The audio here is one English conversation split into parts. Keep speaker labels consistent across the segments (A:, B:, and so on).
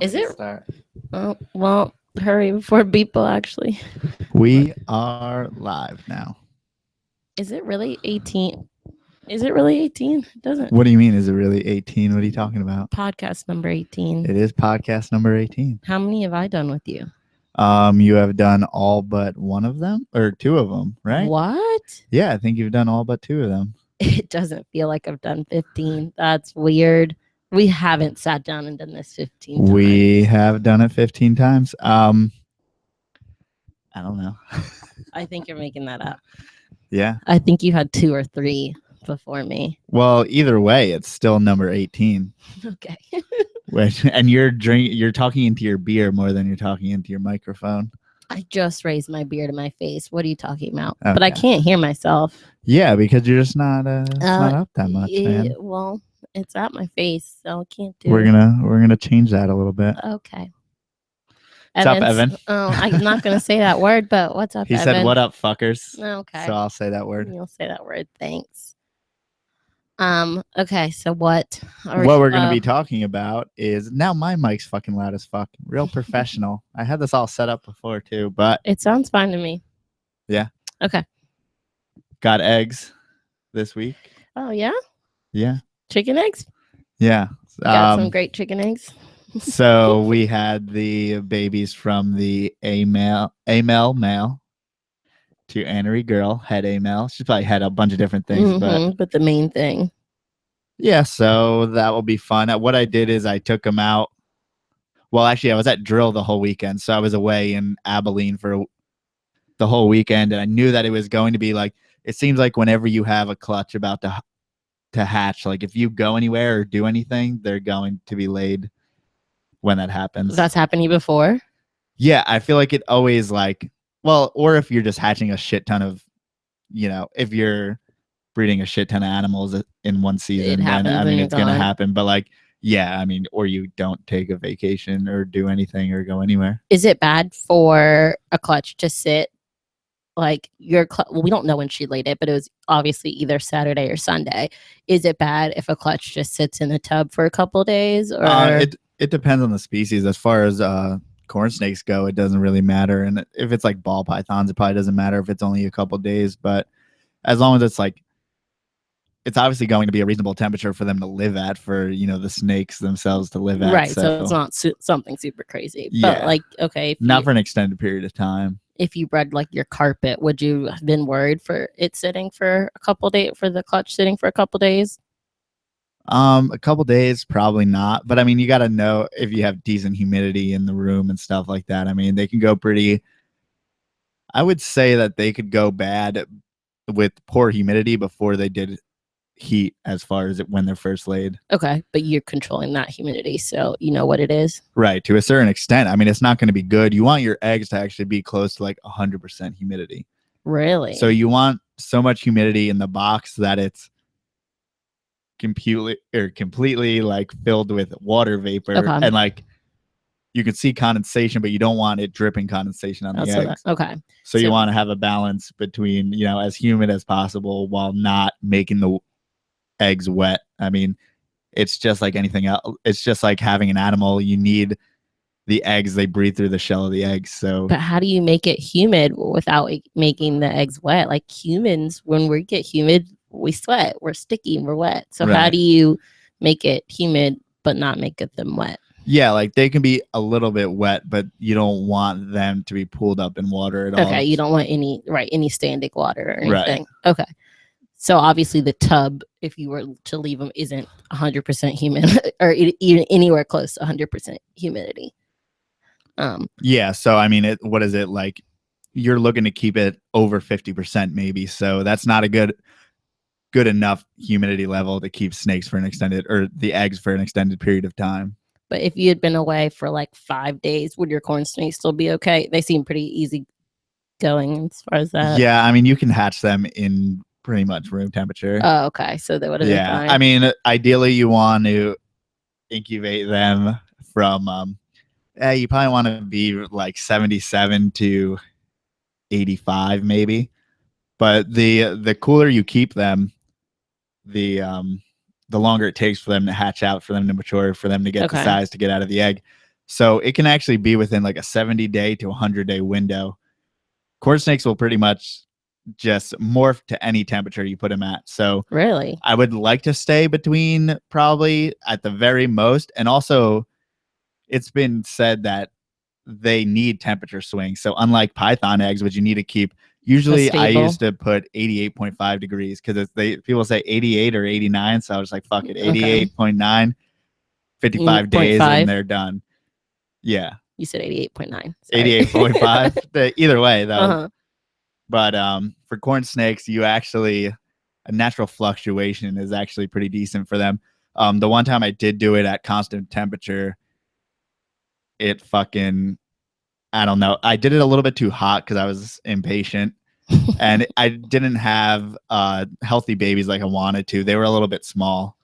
A: Is it? Start. Oh, well, hurry before people actually.
B: We are live now.
A: Is it really 18? Is it really 18? It doesn't.
B: What do you mean? Is it really 18? What are you talking about?
A: Podcast number 18.
B: It is podcast number 18.
A: How many have I done with you?
B: You have done all but one of them or two of them, right?
A: What?
B: Yeah, I think you've done all but two of them.
A: It doesn't feel like I've done 15. That's weird. We haven't sat down and done this 15 times.
B: We have done it 15 times. I don't know.
A: I think you're making that up.
B: Yeah.
A: I think you had 2 or 3 before me.
B: Well, either way, it's still number 18.
A: Okay.
B: And you're talking into your beer more than you're talking into your microphone.
A: I just raised my beer to my face. What are you talking about? Okay. But I can't hear myself.
B: Yeah, because you're just not up that much, man.
A: Well, it's at my face, so I can't do
B: it. We're gonna change that a little bit.
A: Okay.
B: What's up, Evan?
A: Oh, I'm not gonna say that word, but what's up,
B: Evan? He said, "What up, fuckers?"
A: Okay.
B: So I'll say that word.
A: You'll say that word. Thanks. Okay, so what
B: we're going to be talking about is now my mic's fucking loud as fuck. Real professional. I had this all set up before too, but
A: it sounds fine to me.
B: Yeah.
A: Okay.
B: Got eggs this week.
A: Oh yeah?
B: Yeah.
A: Chicken eggs?
B: Yeah.
A: Got some great chicken eggs.
B: So we had the babies from the male to Annery girl, had a male. She's probably had a bunch of different things,
A: but the main thing.
B: Yeah, so that will be fun. What I did is I took them out. Well, actually, I was at drill the whole weekend, so I was away in Abilene for the whole weekend, and I knew that it was going to be like, it seems like whenever you have a clutch about to hatch, like if you go anywhere or do anything, they're going to be laid when that happens.
A: That's happened to you before?
B: Yeah, I feel like it always like, well, or if you're just hatching a shit ton of, if you're breeding a shit ton of animals in one season, then I mean it's gonna happen. But like, yeah, I mean, or you don't take a vacation or do anything or go anywhere.
A: Is it bad for a clutch to sit like well, we don't know when she laid it, but it was obviously either Saturday or Sunday. Is it bad if a clutch just sits in the tub for a couple days? Or
B: it depends on the species. As far as corn snakes go, it doesn't really matter. And if it's like ball pythons, it probably doesn't matter if it's only a couple days. But as long as it's like, it's obviously going to be a reasonable temperature for them to live at, for the snakes themselves to live at.
A: Right, so it's not something super crazy. But like, okay,
B: not for an extended period of time.
A: If you bred like your carpet, would you have been worried for it sitting for a couple days, for the clutch sitting for a couple days?
B: A couple days, probably not. But I mean, you got to know if you have decent humidity in the room and stuff like that. I mean, they can go pretty. I would say that they could go bad with poor humidity before they did heat, as far as when they're first laid.
A: Okay, but you're controlling that humidity, so you know what it is.
B: Right, to a certain extent. I mean, it's not going to be good. You want your eggs to actually be close to like 100% humidity.
A: Really?
B: So you want so much humidity in the box that it's completely like filled with water vapor, and like you can see condensation, but you don't want it dripping condensation on the eggs.
A: Okay.
B: So you want to have a balance between, as humid as possible while not making the eggs wet. I mean, it's just like anything else. It's just like having an animal. You need the eggs. They breathe through the shell of the eggs. So,
A: but how do you make it humid without making the eggs wet? Like humans, when we get humid, we sweat. We're sticky. We're wet. So How do you make it humid but not make them wet?
B: Yeah, like they can be a little bit wet, but you don't want them to be pooled up in water at all.
A: Okay, you don't want any standing water or anything. Right. Okay. So obviously the tub, if you were to leave them, isn't 100% humid or even anywhere close to 100% humidity.
B: Yeah. So I mean, what is it like? You're looking to keep it over 50% maybe. So that's not a good enough humidity level to keep snakes for an extended, or the eggs for an extended period of time.
A: But if you had been away for like 5 days, would your corn snakes still be okay? They seem pretty easy going as far as that.
B: Yeah, I mean, you can hatch them in pretty much room temperature.
A: Oh, okay. So they would have been fine.
B: I mean, ideally you want to incubate them from you probably want to be like 77 to 85 maybe. But the cooler you keep them, the the longer it takes for them to hatch out, for them to mature, for them to get the
A: Okay.
B: size to get out of the egg. So it can actually be within like a 70-day to 100-day window. Corn snakes will pretty much just morph to any temperature you put them at. So
A: Really?
B: I would like to stay between probably at the very most. And also, it's been said that they need temperature swings. So unlike python eggs, which you need to keep, usually I
A: stable.
B: used to put 88.5 degrees because people say 88 or 89. So I was like, fuck it, 88.9, 55 days,
A: 0.5.
B: and they're done. Yeah.
A: You said 88.9.
B: 88.5. Either way, though.
A: Uh-huh.
B: But for corn snakes, a natural fluctuation is actually pretty decent for them. The one time I did do it at constant temperature, it fucking, I don't know. I did it a little bit too hot because I was impatient. And I didn't have healthy babies like I wanted to. They were a little bit small.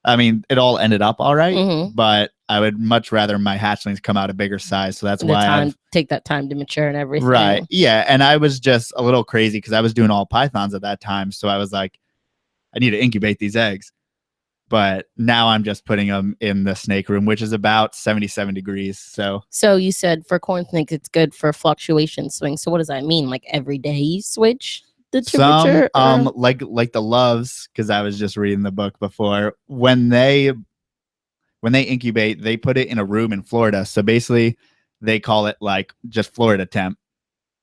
B: I mean, it all ended up all right, but I would much rather my hatchlings come out a bigger size. So that's why I
A: take that time to mature and everything.
B: Right. Yeah. And I was just a little crazy because I was doing all pythons at that time. So I was like, I need to incubate these eggs. But now I'm just putting them in the snake room, which is about 77 degrees. So
A: you said for corn snakes, it's good for fluctuation swings. So what does that mean? Like every day you switch the temperature?
B: Like the loves, because I was just reading the book before, when they incubate, they put it in a room in Florida. So basically they call it like just Florida temp.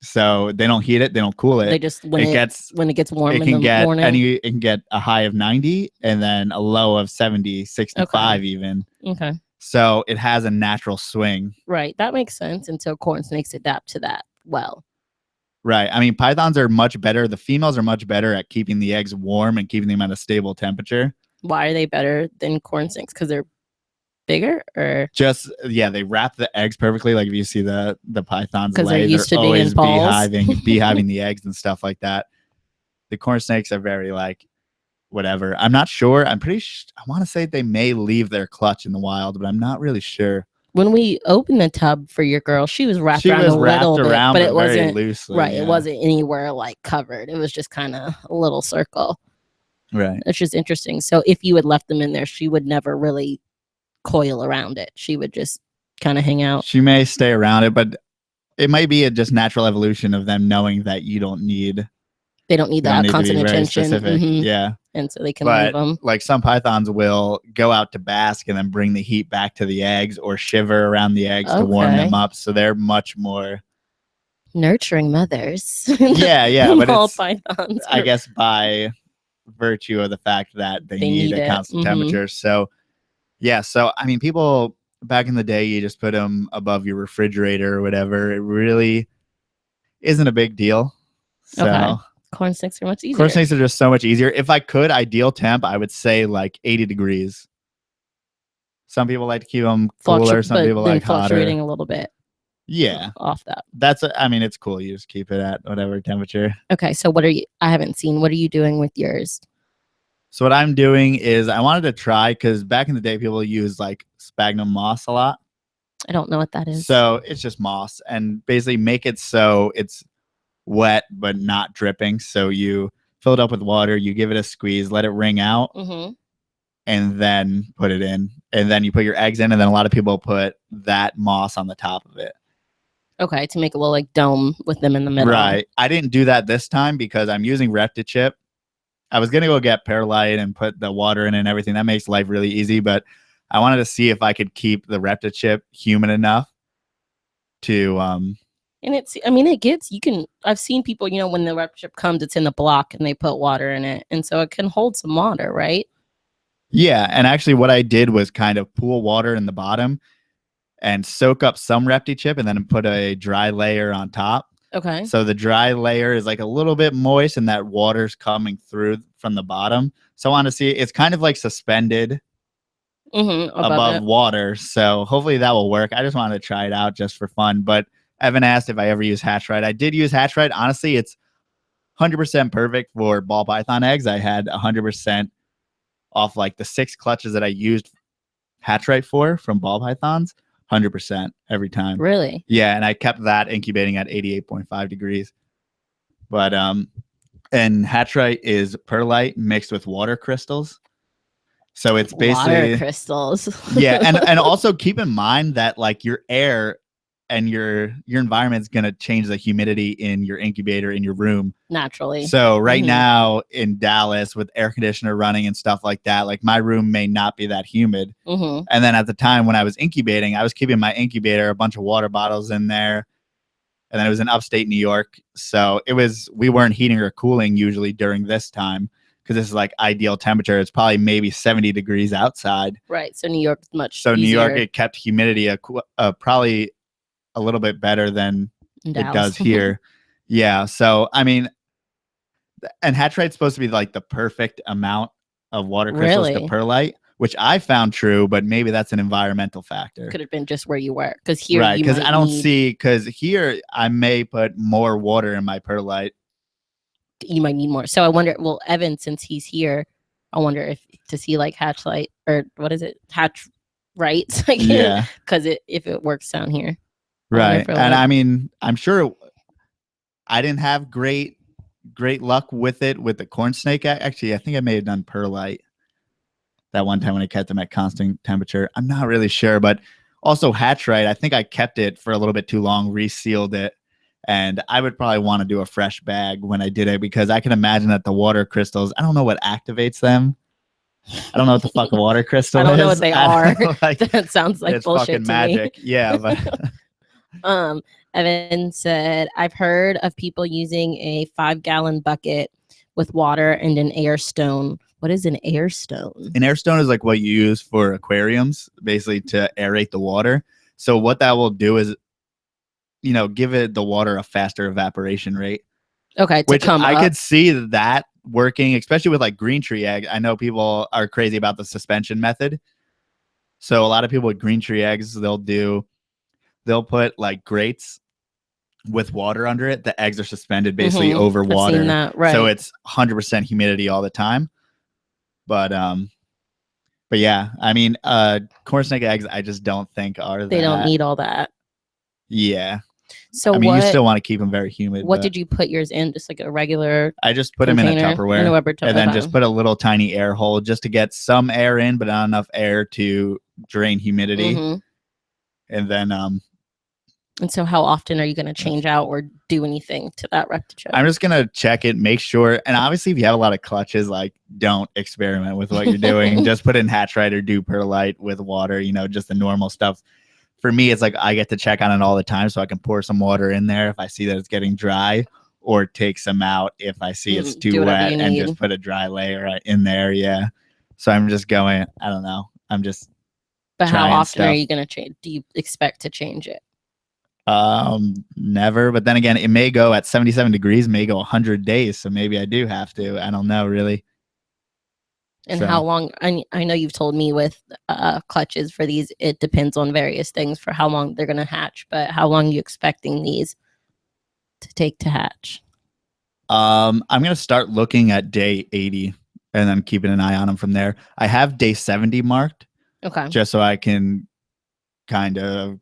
B: So they don't heat it, they don't cool it.
A: They just when it gets warm in the morning.
B: It can get a high of 90 and then a low of 70, 65 even.
A: Okay.
B: So it has a natural swing.
A: Right. That makes sense. And so corn snakes adapt to that well.
B: Right. I mean, pythons are much better. The females are much better at keeping the eggs warm and keeping them at a stable temperature.
A: Why are they better than corn snakes? Because they're bigger, or
B: just they wrap the eggs perfectly. Like if you see the pythons,
A: because they're used to
B: always
A: being in balls.
B: beehiving the eggs and stuff like that. The corn snakes are very like whatever. I'm not sure. I'm pretty I want to say they may leave their clutch in the wild, but I'm not really sure.
A: When we opened the tub for your girl, she was wrapped around a little bit, but it wasn't
B: loosely,
A: right. Yeah. It wasn't anywhere like covered. It was just kind of a little circle.
B: Right.
A: It's just interesting. So if you had left them in there, she would never really coil around it. She would just kind of hang out.
B: She may stay around it, but it might be a just natural evolution of them knowing that they don't need
A: that constant attention.
B: Yeah.
A: And so they can leave them.
B: Like some pythons will go out to bask and then bring the heat back to the eggs or shiver around the eggs to warm them up. So they're much more
A: nurturing mothers.
B: Yeah. But
A: all pythons
B: I guess by virtue of the fact that they need a constant temperature. So yeah, so I mean, people back in the day, you just put them above your refrigerator or whatever. It really isn't a big deal. So
A: corn snakes are much easier.
B: Corn snakes are just so much easier. If I could, ideal temp, I would say like 80 degrees. Some people like to keep them cooler. Some people like
A: fluctuating
B: hotter.
A: A little bit.
B: Yeah,
A: off that.
B: It's cool. You just keep it at whatever temperature.
A: Okay, so I haven't seen. What are you doing with yours?
B: So what I'm doing is I wanted to try, because back in the day, people use like Spagna Moss a lot.
A: I don't know what that is.
B: So it's just moss, and basically make it so it's wet but not dripping. So you fill it up with water, you give it a squeeze, let it wring out, and then put it in. And then you put your eggs in, and then a lot of people put that moss on the top of it.
A: Okay, to make a little like dome with them in the middle.
B: Right. I didn't do that this time because I'm using Reptile. I was going to go get perlite and put the water in and everything. That makes life really easy, but I wanted to see if I could keep the Reptile humid enough to and
A: I've seen people, when the Reptile comes, it's in the block and they put water in it, and so it can hold some water, right?
B: Yeah, and actually what I did was kind of pool water in the bottom and soak up some Reptile and then put a dry layer on top.
A: Okay.
B: So the dry layer is like a little bit moist and that water's coming through from the bottom. So I want to see, it's kind of like suspended above water. So hopefully that will work. I just wanted to try it out just for fun. But Evan asked if I ever use Hatchlings. I did use Hatchlings. Honestly, it's 100% perfect for ball python eggs. I had 100% off like the 6 clutches that I used Hatchlings for from ball pythons. 100% every time.
A: Really?
B: Yeah, and I kept that incubating at 88.5 degrees. But and Hatchlings is perlite mixed with water crystals. So it's
A: Water
B: basically
A: crystals.
B: yeah, and also keep in mind that like your air and your environment is going to change the humidity in your incubator in your room
A: Naturally.
B: So right now in Dallas with air conditioner running and stuff like that, like my room may not be that humid. And then at the time when I was incubating, I was keeping my incubator, a bunch of water bottles in there. And then it was in upstate New York. So we weren't heating or cooling usually during this time because this is like ideal temperature. It's probably maybe 70 degrees outside.
A: Right. So New York's much
B: So
A: easier.
B: New York, it kept humidity probably a little bit better than it does here. Yeah. So, I mean, and Hatchite's supposed to be like the perfect amount of water crystals to perlite, which I found true, but maybe that's an environmental factor.
A: Could have been just where you were. Because here,
B: right? Because I don't see, because here I may put more water in my perlite.
A: You might need more. So I wonder, well, Evan, since he's here, I wonder if to see like Hatchlight or what is it? Hatch rights. Like,
B: yeah.
A: Because if it works down here.
B: Right. And I mean, I'm sure I didn't have great luck with it with the corn snake. Actually, I think I may have done perlite that one time when I kept them at constant temperature. I'm not really sure, but also Hatchite, I think I kept it for a little bit too long, resealed it, and I would probably want to do a fresh bag when I did it because I can imagine that the water crystals, I don't know what activates them. I don't know what the fuck a water crystal is.
A: I don't know what they are.
B: Like,
A: that sounds like
B: it's
A: bullshit
B: fucking
A: to
B: magic.
A: Me.
B: Yeah, but
A: Evan said, I've heard of people using a 5-gallon bucket with water and an air stone. What is an air stone?
B: An air stone is like what you use for aquariums, basically to aerate the water. So what that will do is, give it the water a faster evaporation rate.
A: Okay,
B: which I could see that working, especially with like green tree egg. I know people are crazy about the suspension method. So a lot of people with green tree eggs, they'll put like grates with water under it. The eggs are suspended basically over water.
A: I've seen that, right.
B: So it's 100% humidity all the time. But yeah, I mean, corn snake eggs, I just don't think
A: they don't need all that.
B: Yeah.
A: So
B: I mean, you still want to keep them very humid.
A: What did you put yours in? Just like a regular?
B: I just put them in a Tupperware, and then just put a little tiny air hole just to get some air in, but not enough air to drain humidity. And then,
A: and so how often are you going to change out or do anything to that Reptile?
B: I'm just going to check it, make sure. And obviously, if you have a lot of clutches, like don't experiment with what you're doing. Just put in Hatchite or do perlite with water, just the normal stuff. For me, it's like I get to check on it all the time, so I can pour some water in there if I see that it's getting dry, or take some out if I see it's too wet, and just put a dry layer in there. Yeah. So I'm just going. I don't know. I'm just.
A: But how often are you going to change? Do you expect to change it?
B: Never. But then again, it may go at 77 degrees, may go 100 days, so maybe I do have to. I don't know really.
A: And how long? I know you've told me with clutches for these, it depends on various things for how long they're going to hatch. But how long are you expecting these to take to hatch?
B: I'm going to start looking at day 80 and then keeping an eye on them from there. I have day 70 marked.
A: Okay.
B: Just so I can kind of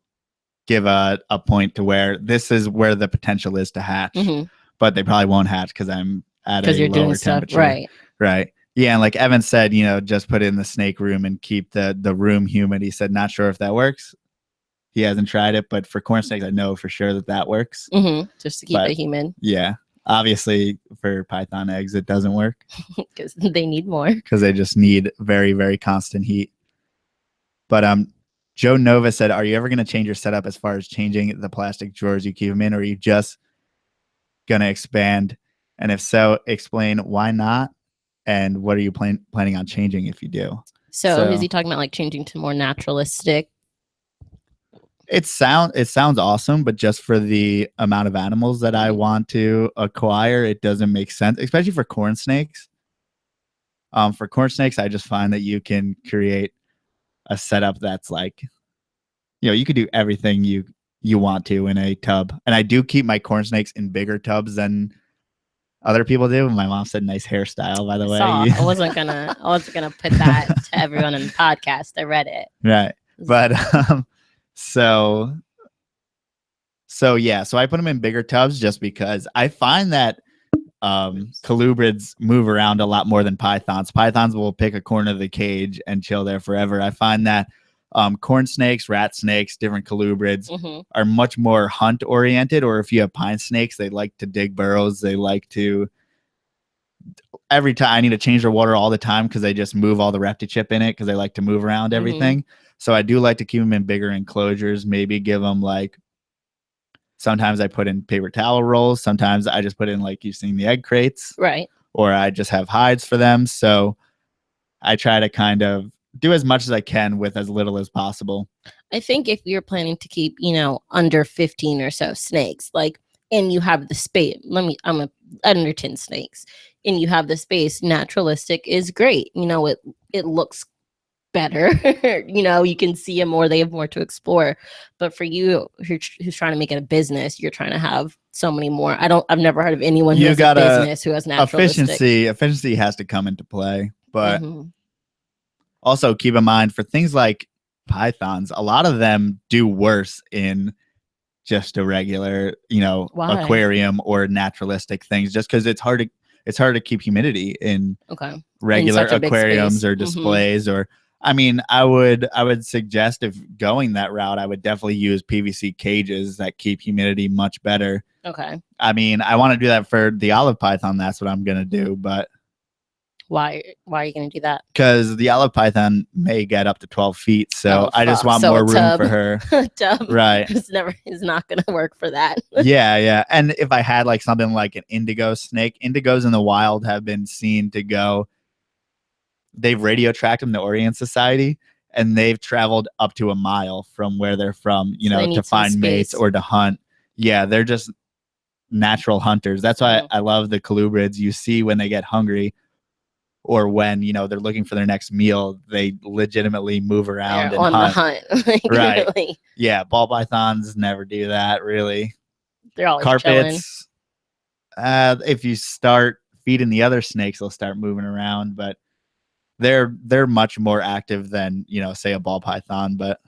B: give a point to where this is where the potential is to hatch. But they probably won't hatch because I'm at a lower temperature.
A: Right.
B: Right. Yeah, and like Evan said, just put it in the snake room and keep the room humid. He said, not sure if that works. He hasn't tried it, but for corn snakes, I know for sure that works.
A: Just to keep it humid.
B: Yeah. Obviously, for python eggs, it doesn't work.
A: Because they need more.
B: Because they just need very, very constant heat. But Joe Nova said, are you ever going to change your setup as far as changing the plastic drawers you keep them in, or are you just going to expand? And if so, explain why not. And what are you planning on changing if you do?
A: So is he talking about like changing to more naturalistic?
B: It sounds awesome, but just for the amount of animals that I want to acquire, it doesn't make sense, especially for corn snakes. For corn snakes, I just find that you can create a setup that's like, you could do everything you want to in a tub. And I do keep my corn snakes in bigger tubs than other people do. My mom said nice hairstyle, by the way.
A: I wasn't gonna put that to everyone in the podcast. I read it.
B: Right. But so yeah, so I put them in bigger tubs just because I find that colubrids move around a lot more than pythons. Pythons will pick a corner of the cage and chill there forever. I find that corn snakes, rat snakes, different colubrids are much more hunt oriented. Or if you have pine snakes, they like to dig burrows. They like to, every time I need to change their water all the time because they just move all the reptichip in it because they like to move around everything. So I do like to keep them in bigger enclosures, maybe give them like, sometimes I put in paper towel rolls. Sometimes I just put in, like you've seen, the egg crates.
A: Right.
B: Or I just have hides for them. So I try to kind of do as much as I can with as little as possible.
A: I think if you're planning to keep, under 15 or so snakes, like, and you have the space, I'm under 10 snakes, and you have the space, naturalistic is great. It looks better. You can see them more, they have more to explore. But for you who's trying to make it a business, you're trying to have so many more. I've never heard of anyone who has a business who has naturalistic.
B: Efficiency has to come into play. But also keep in mind, for things like pythons, a lot of them do worse in just a regular, aquarium or naturalistic things, just because it's hard to keep humidity in regular aquariums or displays. Or I mean, I would suggest, if going that route, I would definitely use PVC cages that keep humidity much better.
A: Okay.
B: I mean, I want to do that for the olive python. That's what I'm going to do. But
A: why are you going to do that?
B: Because the olive python may get up to 12 feet. So I just want more room for her.
A: Tub
B: right.
A: is not going to work for that.
B: Yeah. And if I had like something like an indigo snake, indigos in the wild have been seen to go, they've radio tracked them to Orient Society, and they've traveled up to a mile from where they're from, to find mates or to hunt. Yeah, they're just natural hunters. That's why I love the colubrids. You see when they get hungry, or when they're looking for their next meal, they legitimately move around and
A: on
B: hunt.
A: The hunt.
B: Right.
A: Really.
B: Yeah, ball pythons never do that, really.
A: They're always
B: carpets. If you start feeding the other snakes, they'll start moving around, but they're much more active than say a ball python. But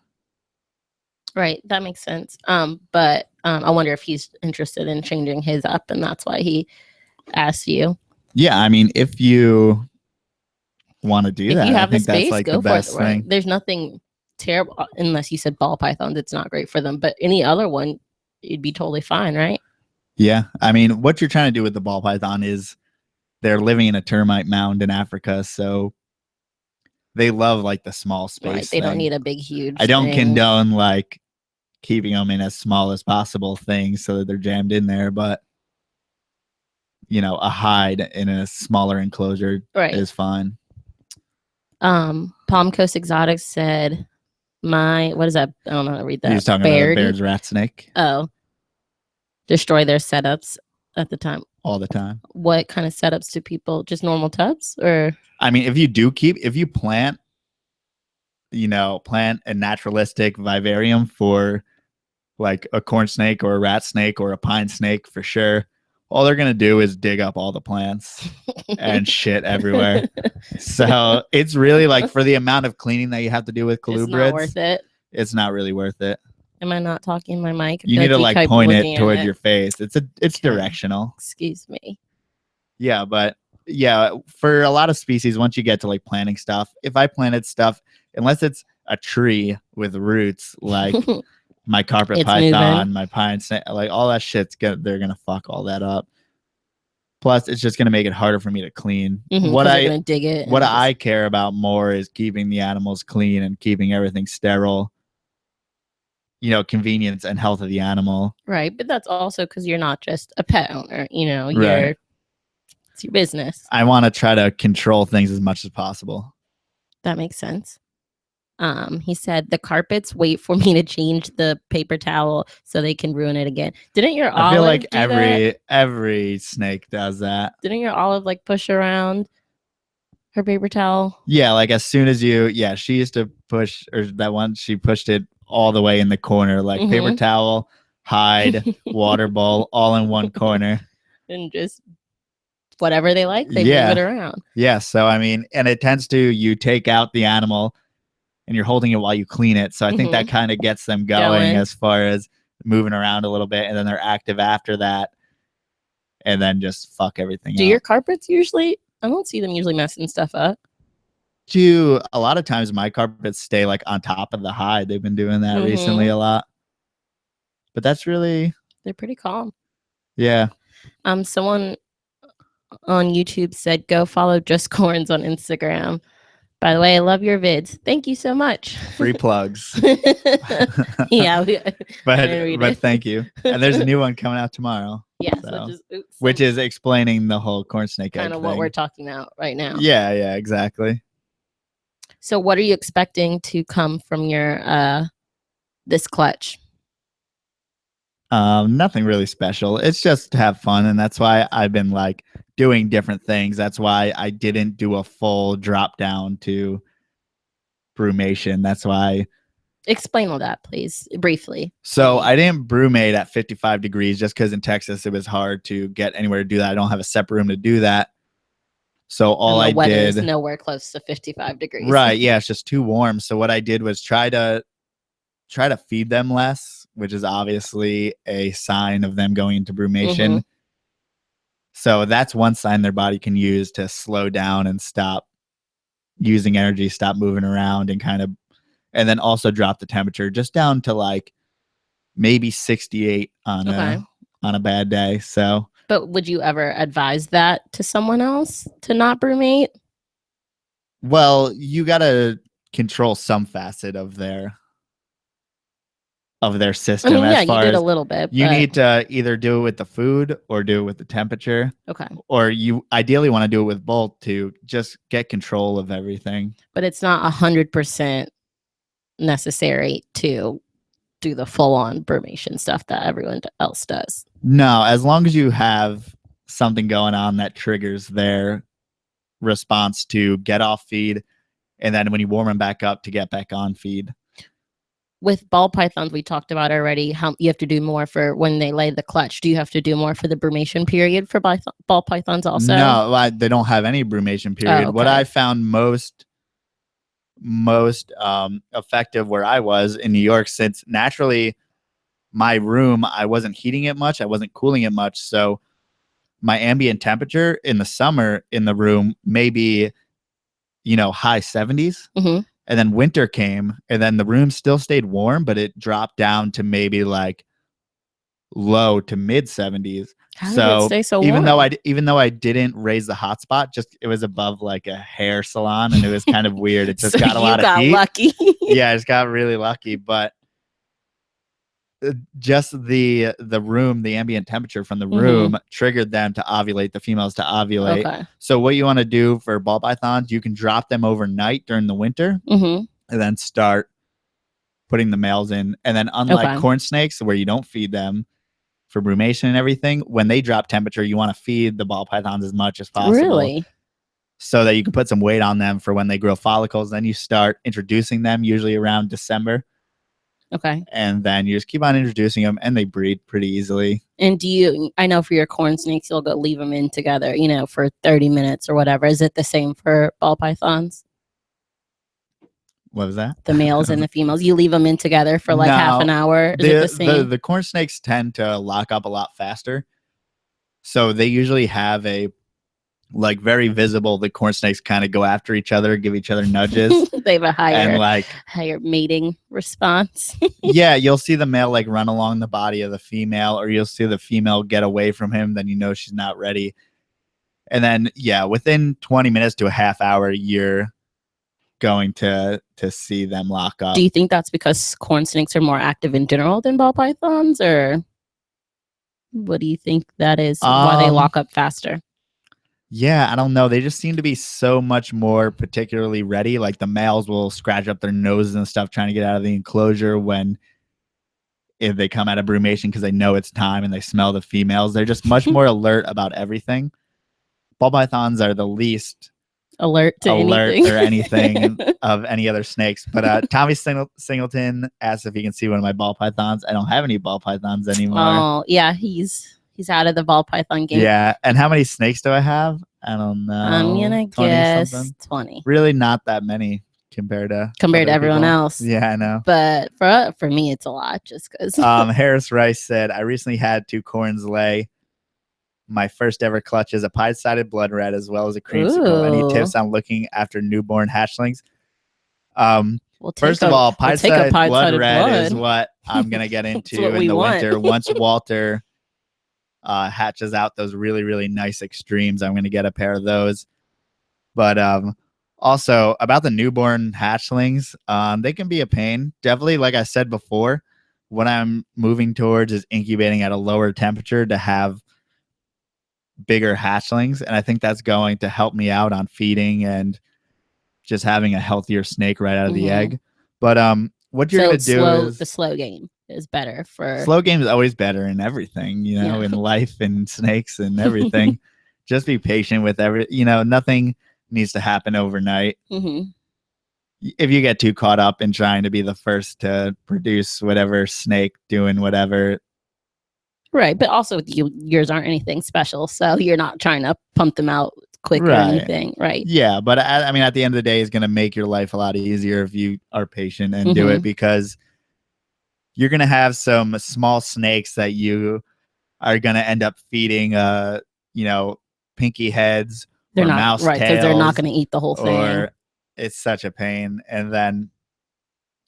A: right, that makes sense. But I wonder if he's interested in changing his up, and that's why he asked you.
B: Yeah, I mean, if you want to do that,
A: I
B: think that's like the best thing.
A: There's nothing terrible, unless you said ball pythons. It's not great for them, but any other one, you'd be totally fine, right?
B: Yeah, I mean, what you're trying to do with the ball python is they're living in a termite mound in Africa, so they love like the small space.
A: Right, they don't need a big, huge.
B: I don't condone like keeping them in as small as possible things so that they're jammed in there, but a hide in a smaller enclosure is fine.
A: Palm Coast Exotics said, what is that? I don't know how to read that.
B: He was talking about Baird's rat snake.
A: Oh, destroy their setups at the time.
B: All the time.
A: What kind of setups do people, just normal tubs? Or
B: I mean, if you plant a naturalistic vivarium for like a corn snake or a rat snake or a pine snake, for sure, all they're going to do is dig up all the plants and shit everywhere. So it's really like, for the amount of cleaning that you have to do with colubrids, it's not
A: worth it.
B: It's not really worth it.
A: Am I not talking in my mic?
B: You need to like point it toward your face. It's directional.
A: Excuse me.
B: Yeah, but yeah, for a lot of species, once you get to like planting stuff, if I planted stuff, unless it's a tree with roots, like my carpet python, my pine snake, like all that shit's they're gonna fuck all that up. Plus, it's just gonna make it harder for me to clean.
A: What
B: I care about more is keeping the animals clean and keeping everything sterile. Convenience and health of the animal.
A: Right, but that's also because you're not just a pet owner.
B: Right.
A: It's your business.
B: I want to try to control things as much as possible.
A: That makes sense. He said the carpets wait for me to change the paper towel so they can ruin it again. Didn't your olive? I feel like
B: every snake does that.
A: Didn't your olive like push around her paper towel?
B: Yeah, like as soon as she used to push, or that one, she pushed it all the way in the corner, like paper towel, hide, water bowl, all in one corner.
A: And just whatever they like, they move it around.
B: Yeah, so I mean, and it tends to, you take out the animal and you're holding it while you clean it. So I think that kind of gets them going as far as moving around a little bit, and then they're active after that. and then just fuck everything
A: Do
B: up.
A: your carpets usually? I don't see them usually messing stuff up.
B: A lot of times my carpets stay like on top of the hide. They've been doing that recently a lot. But that's really,
A: they're pretty calm.
B: Yeah.
A: Someone on YouTube said go follow Just Corns on Instagram. By the way, I love your vids. Thank you so much.
B: Free plugs.
A: Yeah,
B: but thank you. And there's a new one coming out tomorrow.
A: Yes,
B: so, which is explaining the whole corn snake egg
A: kind of what we're talking about right now.
B: Yeah, exactly.
A: So what are you expecting to come from your this clutch?
B: Nothing really special. It's just to have fun, and that's why I've been like doing different things. That's why I didn't do a full drop down to brumation. That's why.
A: Explain all that, please, briefly.
B: So I didn't brumate at 55 degrees just because in Texas it was hard to get anywhere to do that. I don't have a separate room to do that. So all I did,
A: is nowhere close to 55 degrees.
B: Right? Yeah, it's just too warm. So what I did was try to feed them less, which is obviously a sign of them going into brumation. So that's one sign their body can use to slow down and stop using energy, stop moving around, and then also drop the temperature just down to like maybe 68 on a bad day. So,
A: but would you ever advise that to someone else to not brumate?
B: Well, you got to control some facet of their system.
A: I mean, yeah, you did a little bit.
B: You need to either do it with the food or do it with the temperature.
A: Okay.
B: Or you ideally want to do it with both to just get control of everything.
A: But it's not 100% necessary to do the full-on brumation stuff that everyone else does.
B: No, as long as you have something going on that triggers their response to get off feed, and then when you warm them back up to get back on feed.
A: With ball pythons, we talked about already how you have to do more for when they lay the clutch. Do you have to do more for the brumation period for ball pythons also?
B: No, they don't have any brumation period.
A: Oh, okay.
B: What I found most effective where I was in New York, since naturally my room, I wasn't heating it much, I wasn't cooling it much, so my ambient temperature in the summer in the room maybe high 70s. And then winter came, and then the room still stayed warm, but it dropped down to maybe like low to mid 70s.
A: How did it stay so warm?
B: Even though I didn't raise the hotspot, just it was above like a hair salon, and it was kind of weird. It just
A: So
B: got a lot of heat.
A: Lucky.
B: Yeah, I just got really lucky, but just the room, the ambient temperature from the room triggered them to ovulate, the females to ovulate. Okay. So what you want to do for ball pythons, you can drop them overnight during the winter and then start putting the males in. And then unlike corn snakes where you don't feed them for brumation and everything, when they drop temperature, you want to feed the ball pythons as much as possible.
A: Really?
B: So that you can put some weight on them for when they grow follicles. Then you start introducing them usually around December.
A: Okay.
B: And then you just keep on introducing them, and they breed pretty easily.
A: And I know for your corn snakes, you'll go leave them in together, for 30 minutes or whatever. Is it the same for ball pythons?
B: What was that?
A: The males and the females. You leave them in together for like half an hour. Is it the same?
B: The corn snakes tend to lock up a lot faster. So they usually have a very visible, the corn snakes kind of go after each other, give each other nudges.
A: They have a higher mating response.
B: Yeah, you'll see the male run along the body of the female, or you'll see the female get away from him, then she's not ready. And then within 20 minutes to a half hour, you're going to see them lock up.
A: Do you think that's because corn snakes are more active in general than ball pythons, or what do you think that is? Why they lock up faster?
B: Yeah, I don't know. They just seem to be so much more particularly ready. Like the males will scratch up their noses and stuff trying to get out of the enclosure if they come out of brumation because they know it's time and they smell the females. They're just much more alert about everything. Ball pythons are the least
A: alert anything.
B: or anything of any other snakes. But Tommy Singleton asked if he can see one of my ball pythons. I don't have any ball pythons anymore.
A: Oh, yeah, he's out of the ball python game.
B: Yeah, and how many snakes do I have? I don't know.
A: I'm gonna guess 20.
B: Really, not that many compared to
A: everyone else.
B: Yeah, I know.
A: But for me, it's a lot just because.
B: Harris Rice said, I recently had 2 corns lay. My first ever clutch is a pied-sided blood red as well as a creamsicle. Any
A: Ooh.
B: tips on looking after newborn hatchlings?
A: First
B: of all, pied-sided blood
A: pied-sided
B: red is
A: blood.
B: what I'm going to get into
A: what
B: in
A: we
B: the
A: want.
B: winter. Once Walter hatches out those really, really nice extremes, I'm going to get a pair of those. But also about the newborn hatchlings, they can be a pain. Definitely, like I said before, what I'm moving towards is incubating at a lower temperature to have bigger hatchlings. And I think that's going to help me out on feeding and just having a healthier snake right out of the egg. But what you're going to do is...
A: The slow game is better for...
B: Slow game is always better in everything, you know, in life and snakes and everything. Just be patient with nothing needs to happen overnight. If you get too caught up in trying to be the first to produce whatever snake doing whatever.
A: Right. But also yours aren't anything special. So you're not trying to pump them out quick or anything. Right.
B: Yeah. But I mean, at the end of the day, it's going to make your life a lot easier if you are patient and do it, because you're going to have some small snakes that you are going to end up feeding, pinky heads or mouse tails.
A: Because they're not going to eat the whole thing.
B: Or it's such a pain. And then,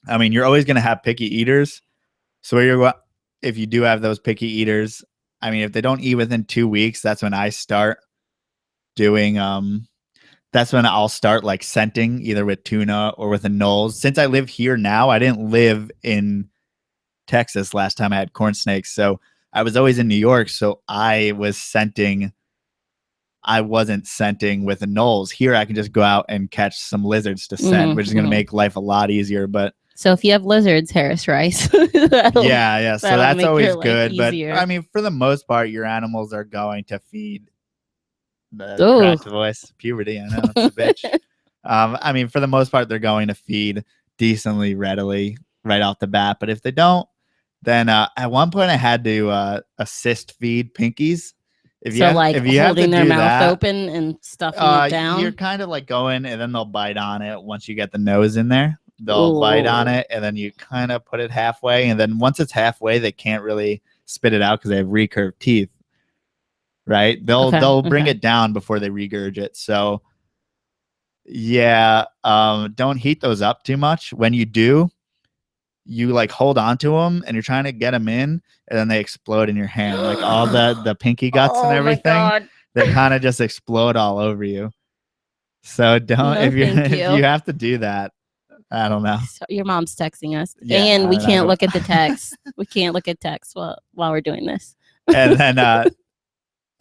B: I mean, you're always going to have picky eaters. So if you do have those picky eaters, I mean, if they don't eat within 2 weeks, that's when I start doing, that's when I'll start like scenting either with tuna or with a nulls. Since I live here now, I didn't live in Texas last time I had corn snakes. So I was always in New York. So I wasn't scenting with the nulls. Here I can just go out and catch some lizards to scent, which is going to make life a lot easier. But
A: so if you have lizards, Harris Rice.
B: yeah. So that's always good.
A: Easier.
B: But I mean, for the most part, your animals are going to feed the cracked voice. Puberty, I know, it's a bitch. I mean, for the most part, they're going to feed decently readily right off the bat. But if they don't, then at one point I had to assist feed pinkies. If you holding their mouth
A: open and stuffing it down,
B: you're kind of like going, and then they'll bite on it once you get the nose in there. They'll bite on it, and then you kind of put it halfway, and then once it's halfway, they can't really spit it out because they have recurved teeth. Right? They'll bring it down before they regurgitate. So yeah, don't heat those up too much. When you do, you like hold on to them and you're trying to get them in, and then they explode in your hand, like all the pinky guts and everything. They kind of just explode all over you. So don't, if you have to do that, I don't know.
A: So your mom's texting us, and we can't look at the text. We can't look at text while we're doing this.
B: And then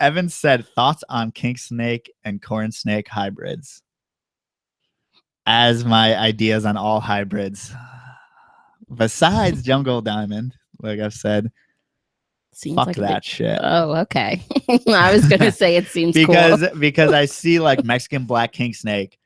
B: Evan said, thoughts on king snake and corn snake hybrids? As my ideas on all hybrids, besides jungle diamond, like I've said, fuck that shit.
A: Oh, okay. I was gonna say it seems cool.
B: because I see like Mexican black king snake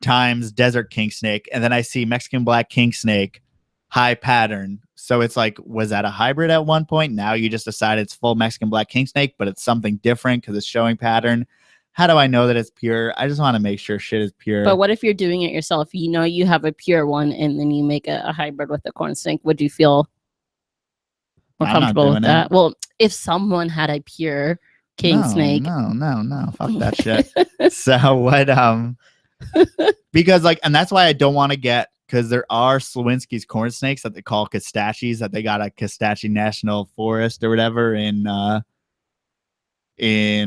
B: times desert king snake, and then I see Mexican black king snake high pattern. So it's like, was that a hybrid at one point? Now you just decide it's full Mexican black king snake, but it's something different because it's showing pattern. How do I know that it's pure? I just want to make sure shit is pure.
A: But what if you're doing it yourself? You know you have a pure one, and then you make a hybrid with a corn snake. Would you feel more comfortable with that? Well, if someone had a pure king snake.
B: No. Fuck that shit. So what, because like, and that's why I don't want to get, because there are Slowinski's corn snakes that they call Kostachis, that they got a Kostachi National Forest or whatever in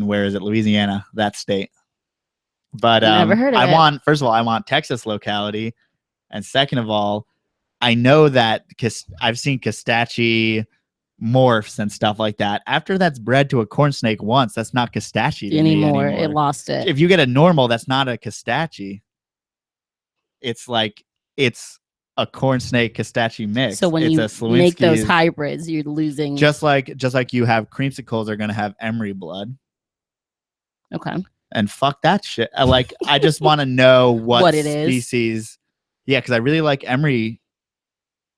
B: where is it, Louisiana, that state. But
A: never heard of it.
B: First of all, I want Texas locality, and second of all, I know that I've seen Kostachi morphs and stuff like that. After that's bred to a corn snake once, that's not Kostachi anymore.
A: It lost it.
B: If you get a normal, that's not a Kostachi. It's like, it's a corn snake Kostachi mix.
A: So when
B: it's
A: you make those hybrids, you're losing.
B: Just like you have creamsicles are going to have emery blood.
A: Okay.
B: And fuck that shit. I just want to know what
A: it
B: species.
A: Is.
B: Yeah, because I really like emery.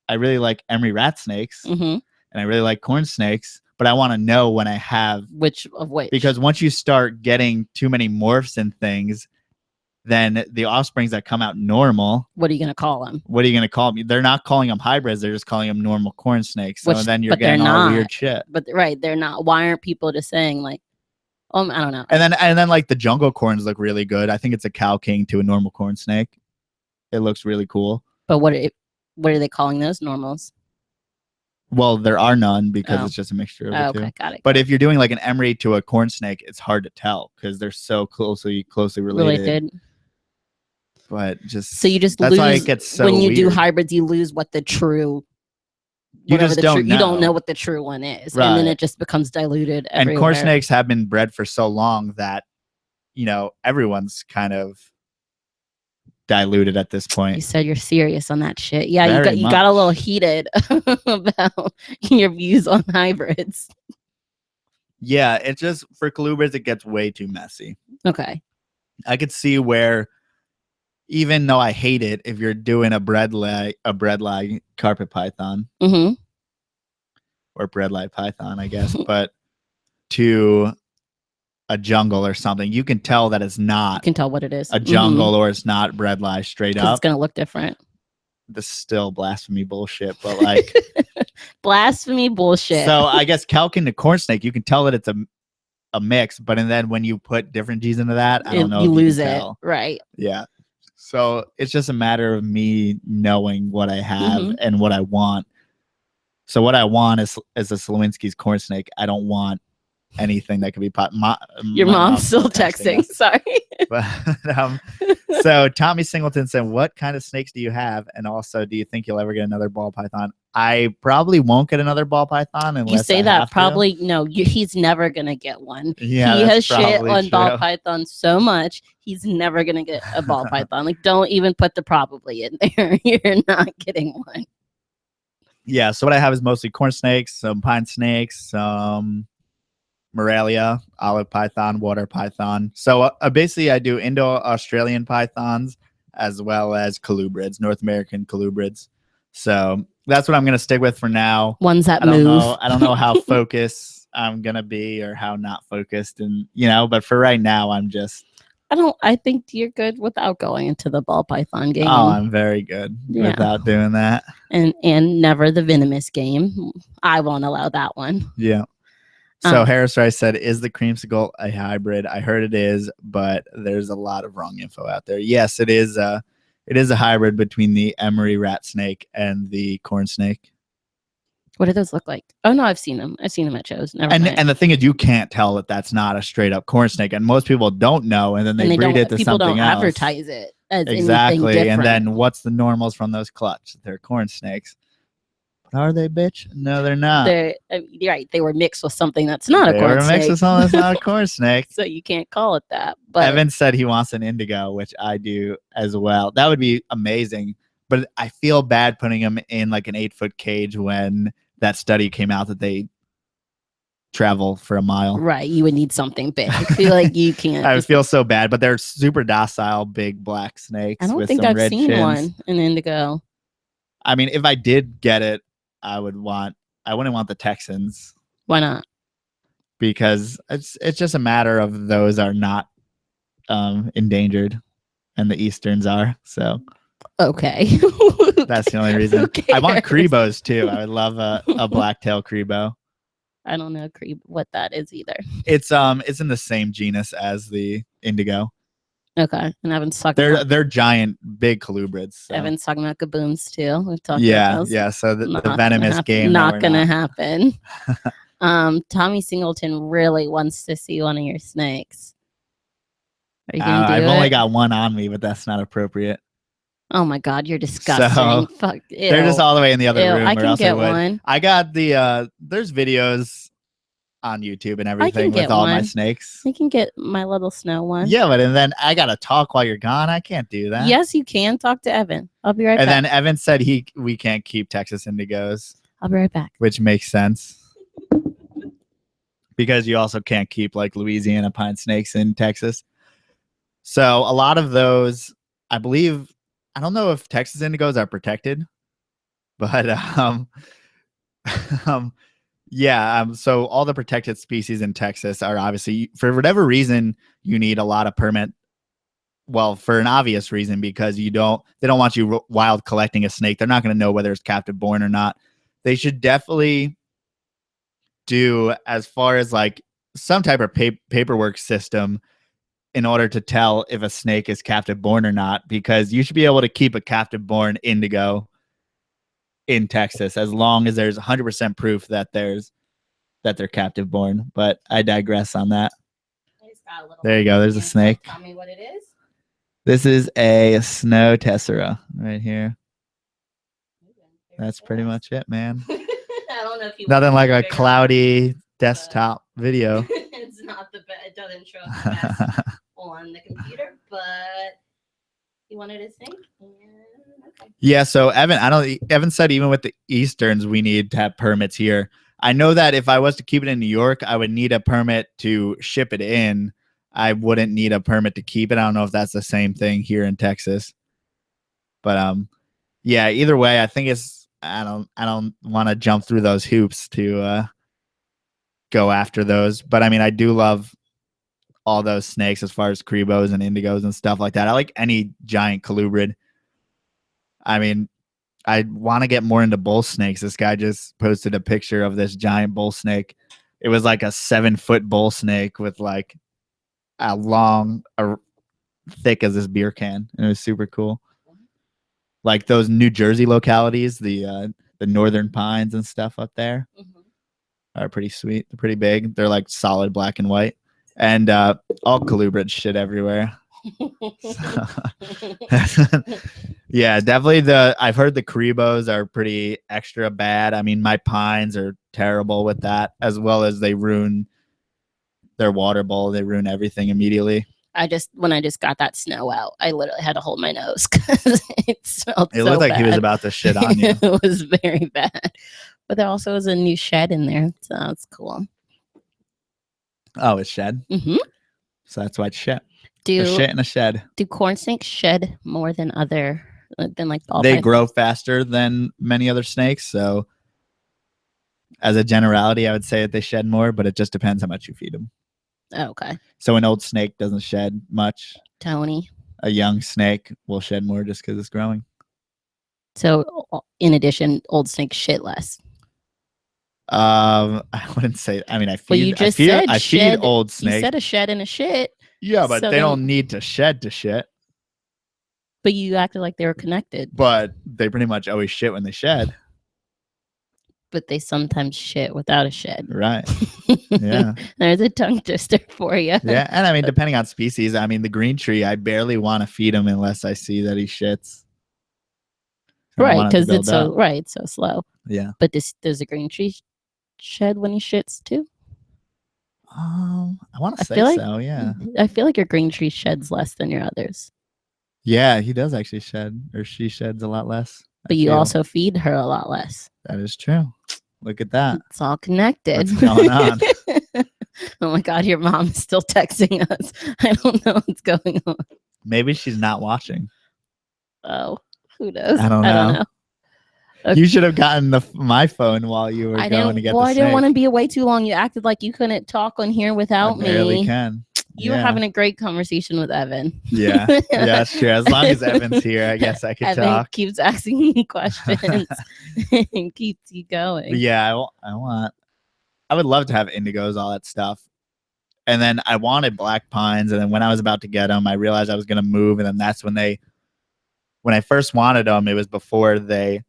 B: I really like emery rat snakes, and I really like corn snakes. But I want to know when I have
A: which of which.
B: Because once you start getting too many morphs and things, then the offsprings that come out normal.
A: What are you going to call them?
B: What are you going to call them? They're not calling them hybrids. They're just calling them normal corn snakes. So then you're getting all weird shit.
A: But right, they're not. Why aren't people just saying like I don't know.
B: And then like the jungle corns look really good. I think it's a cow king to a normal corn snake. It looks really cool.
A: But what are they calling those normals?
B: Well, there are none because it's just a mixture of the two.
A: Okay, got it.
B: But if you're doing like an emery to a corn snake, it's hard to tell because they're so closely related. But
A: so you just
B: that's
A: lose
B: why it gets so
A: when you
B: weird.
A: do hybrids. You lose what the true.
B: You just don't know.
A: You don't know what the true one is,
B: right.
A: And then it just becomes diluted everywhere.
B: And corn snakes have been bred for so long that everyone's kind of diluted at this point.
A: You said you're serious on that shit. Yeah, you got a little heated about your views on hybrids.
B: Yeah, it's just for colubrids it gets way too messy.
A: Okay.
B: I could see where, even though I hate it, if you're doing a breadlag carpet python, or breadlight python, I guess, but to a jungle or something, you can tell that it's not.
A: You can tell what it is.
B: A jungle or it's not breadlight straight up.
A: It's gonna look different.
B: This is still blasphemy bullshit, but like
A: blasphemy bullshit.
B: So I guess Calkin to corn snake, you can tell that it's a mix, but and then when you put different G's into that, I don't know.
A: You lose it, right?
B: Yeah. So it's just a matter of me knowing what I have and what I want. So what I want is a Slowinski's corn snake. I don't want anything that could be
A: your mom's still texting. Sorry.
B: But, so Tommy Singleton said, "What kind of snakes do you have? And also, do you think you'll ever get another ball python?" I probably won't get another ball python unless
A: you say that. Probably no. He's never gonna get one.
B: Yeah,
A: he has shit on
B: true.
A: ball python so much. He's never gonna get a ball python. Like, don't even put the probably in there. You're not getting one.
B: Yeah. So what I have is mostly corn snakes, some pine snakes, some Morelia, olive python, water python. So basically I do Indo-Australian pythons as well as colubrids, North American colubrids. So that's what I'm going to stick with for now.
A: Ones that move.
B: I don't know how focused I'm going to be or how not focused. And, but for right now, I'm just.
A: I think you're good without going into the ball python game.
B: Oh, I'm very good without doing that.
A: And never the venomous game. I won't allow that one.
B: Yeah. So Harris Rice said, "Is the Creamsicle a hybrid?" I heard it is, but there's a lot of wrong info out there. Yes, it is. It is a hybrid between the emery rat snake and the corn snake.
A: What do those look like? Oh no, I've seen them. I've seen them at shows.
B: And the thing is, you can't tell that that's not a straight up corn snake, and most people don't know, and then they breed it to
A: people
B: something
A: don't
B: else.
A: Advertise it as
B: exactly,
A: anything
B: and then what's the normals from those clutch? They're corn snakes. Are they, bitch? No, they're not.
A: You're right. They were mixed with something that's not a corn snake.
B: They were mixed with something that's not a corn snake.
A: So you can't call it that. But
B: Evan said he wants an indigo, which I do as well. That would be amazing. But I feel bad putting them in like an 8-foot cage when that study came out that they travel for a mile.
A: Right. You would need something big. I feel like you can't.
B: I feel so bad, but they're super docile, big black snakes.
A: I don't think I've seen one in indigo.
B: I mean, if I did get it, I wouldn't want the Texans.
A: Why not?
B: Because it's just a matter of those are not endangered and the Easterns are. So
A: okay.
B: That's the only reason. I want Crebos too. I would love a blacktail Crebo.
A: I don't know what that is either.
B: It's in the same genus as the indigo.
A: Okay, and Evan's talking.
B: They're giant, big colubrids. So.
A: Evan's talking about gaboons too. We've talked
B: about
A: those.
B: Yeah. So the venomous game.
A: Not gonna happen. Tommy Singleton really wants to see one of your snakes. Are you gonna do
B: I've
A: it?
B: only got one on me, but that's not appropriate.
A: Oh my God, you're disgusting.
B: So,
A: fuck. Ew.
B: They're just all the way in the other room.
A: I can get one.
B: I got the there's videos on YouTube and everything with all my snakes.
A: You can get my little snow one.
B: Yeah, but and then I gotta talk while you're gone. I can't do that.
A: Yes, you can talk to Evan. I'll be right back.
B: And then Evan said we can't keep Texas indigos.
A: I'll be right back.
B: Which makes sense. Because you also can't keep like Louisiana pine snakes in Texas. So a lot of those, I believe, I don't know if Texas indigos are protected, but so all the protected species in Texas are obviously, for whatever reason, you need a lot of permit. Well, for an obvious reason, because they don't want you wild collecting a snake. They're not going to know whether it's captive born or not. They should definitely do, as far as like some type of paperwork system in order to tell if a snake is captive born or not, because you should be able to keep a captive born indigo in Texas as long as there's 100% proof that they're captive born. But I digress on that. There you go. There's a snake.
A: Tell me what it is.
B: This is a snow tessera right here. That's pretty much it, man.
A: I don't know if you
B: Nothing like a cloudy desktop video.
A: It's not the best. It doesn't show up the best on the computer, but you wanted a snake? Okay.
B: Yeah, so Evan said even with the Easterns, we need to have permits here. I know that if I was to keep it in New York, I would need a permit to ship it in. I wouldn't need a permit to keep it. I don't know if that's the same thing here in Texas. But yeah, either way, I think I don't want to jump through those hoops to go after those. But I mean, I do love all those snakes as far as Crebos and Indigos and stuff like that. I like any giant colubrid. I mean, I want to get more into bull snakes. This guy just posted a picture of this giant bull snake. It was like a 7-foot bull snake with like a thick as this beer can. And it was super cool. Like those New Jersey localities, the Northern Pines and stuff up there are pretty sweet. They're pretty big. They're like solid black and white. And all colubrid shit everywhere. Yeah, definitely I've heard the Crebos are pretty extra bad. I mean, my pines are terrible with that, as well as they ruin their water bowl. They ruin everything immediately.
A: When I just got that snow out, I literally had to hold my nose because it smelled so
B: looked like
A: bad.
B: He was about to shit on you.
A: It was very bad. But there also is a new shed in there, so that's cool.
B: Oh, it's shed?
A: Mm-hmm.
B: So that's why it's shit. A shit in a shed.
A: Do corn snakes shed more than like ball
B: They
A: pythons?
B: grow faster than many other snakes, so as a generality, I would say that they shed more, but it just depends how much you feed them.
A: Oh, okay.
B: So an old snake doesn't shed much.
A: Tony.
B: A young snake will shed more just because it's growing.
A: So in addition, old snakes shit less.
B: I wouldn't say. I mean, I feed old snakes.
A: You said a shed and a shit.
B: Yeah, but they don't need to shed to shit.
A: But you acted like they were connected.
B: But they pretty much always shit when they shed.
A: But they sometimes shit without a shed.
B: Right. Yeah.
A: There's a tongue twister for you.
B: Yeah, and I mean, depending on species, I mean, the green tree, I barely want to feed him unless I see that he shits.
A: Right, because it's so slow.
B: Yeah.
A: But does the green tree shed when he shits too?
B: I want to say so. Yeah.
A: I feel like your green tree sheds less than your others.
B: Yeah, he does actually shed, or she sheds a lot less.
A: But you also feed her a lot less.
B: That is true. Look at that.
A: It's all connected.
B: What's going on?
A: Oh my God, your mom is still texting us. I don't know what's going on.
B: Maybe she's not watching.
A: Oh, who knows?
B: I don't know.
A: Okay.
B: You should have gotten my phone while you were going to get the snake.
A: I didn't want to be away too long. You acted like you couldn't talk on here without me.
B: I barely can.
A: You were having a great conversation with Evan.
B: Yeah, that's true. As long as Evan's here, I guess I could
A: Evan
B: talk.
A: Keeps asking me questions and keeps you going.
B: But yeah, I would love to have indigos, all that stuff. And then I wanted black pines, and then when I was about to get them, I realized I was going to move, and then that's when I first wanted them, it was before they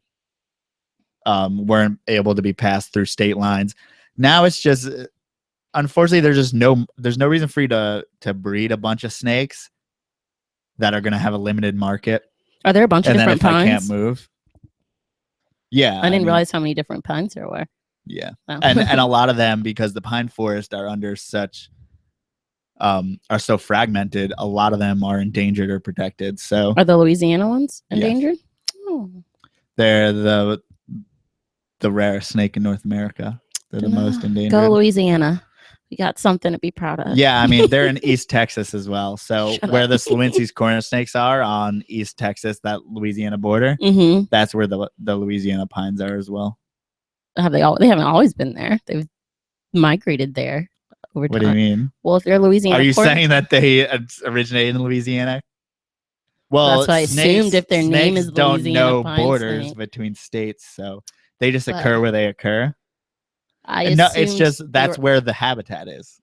B: weren't able to be passed through state lines. Now it's just, unfortunately, there's no reason for you to breed a bunch of snakes that are going to have a limited market.
A: Are there a bunch of different pines?
B: I can't move. Yeah.
A: I didn't realize how many different pines there were.
B: Yeah.
A: Oh.
B: And a lot of them, because the pine forests are under such, are so fragmented, a lot of them are endangered or protected. So
A: are the Louisiana ones endangered? Yes. Oh.
B: They're the rarest snake in North America. They're the most endangered.
A: Go Louisiana. We got something to be proud of.
B: Yeah, I mean, they're in East Texas as well. So where the Slawinski's corner snakes are on East Texas, that Louisiana border, that's where the Louisiana pines are as well.
A: Have they haven't always been there. They've migrated there over time.
B: What do you mean?
A: Well, if they're Louisiana,
B: are you saying that they originated in Louisiana? Well,
A: that's what I assumed. If their name is Louisiana,
B: don't know
A: pine
B: borders
A: snake.
B: Between states, so they just occur where they occur.
A: It's
B: just that's where the habitat is.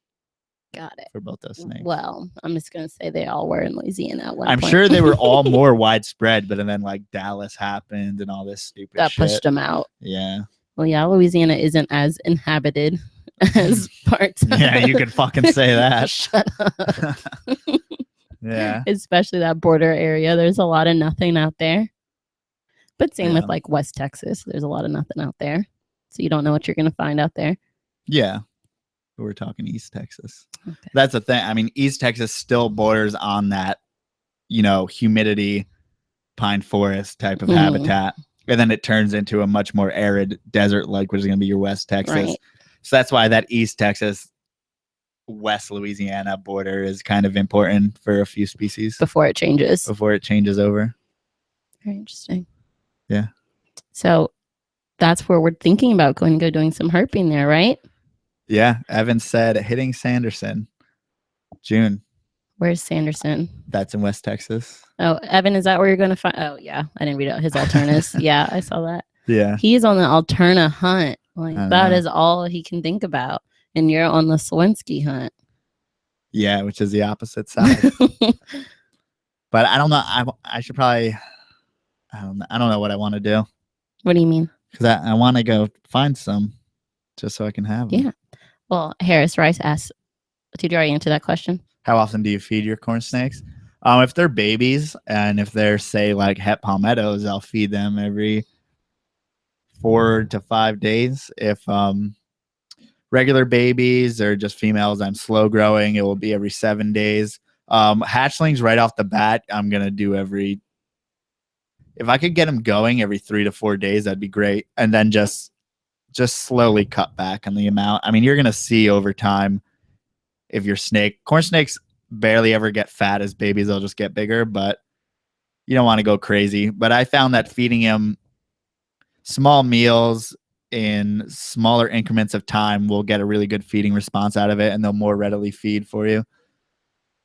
A: Got it.
B: for both those snakes.
A: Well, I'm just gonna say they all were in Louisiana at one
B: I'm
A: point.
B: sure they were all more widespread, but then like Dallas happened and all this stupid
A: that
B: shit.
A: pushed them out.
B: Yeah.
A: Well, yeah, Louisiana isn't as inhabited as parts.
B: Yeah, you could fucking say that.
A: Shut up.
B: Yeah.
A: Especially that border area. There's a lot of nothing out there. But same with
B: Yeah.
A: like West Texas. There's a lot of nothing out there. So you don't know what you're going to find out there.
B: Yeah. We're talking East Texas.
A: Okay.
B: That's the thing. I mean, East Texas still borders on that, humidity, pine forest type of habitat. And then it turns into a much more arid desert like, which is going to be your West Texas.
A: Right.
B: So that's why that East Texas, West Louisiana border is kind of important for a few species
A: Before it changes.
B: before it changes over.
A: Very interesting.
B: Yeah.
A: So that's where we're thinking about going to go doing some herping there, right?
B: Yeah. Evan said hitting Sanderson, June.
A: Where's Sanderson?
B: That's in West Texas.
A: Oh, Evan, is that where you're going to find? Oh, yeah. I didn't read out his alternatives. Yeah, I saw that.
B: Yeah.
A: He's on the Alterna hunt. Like that
B: know.
A: is all he can think about. And you're on the Swinsky hunt.
B: Yeah, which is the opposite side. But I don't know. I should probably. I don't know what I want to do.
A: What do you mean?
B: Because I want to go find some, just so I can have them.
A: Yeah. Well, Harris Rice asked. Did you already answer that question?
B: How often do you feed your corn snakes? If they're babies and if they're say like het palmettos, I'll feed them every 4 to 5 days. If regular babies or just females, I'm slow growing, it will be every 7 days. Hatchlings right off the bat, I'm gonna do if I could get them going every 3 to 4 days, that'd be great. And then just slowly cut back on the amount. I mean, you're gonna see over time if your corn snakes barely ever get fat as babies, they'll just get bigger, but you don't want to go crazy. But I found that feeding them small meals in smaller increments of time will get a really good feeding response out of it, and they'll more readily feed for you.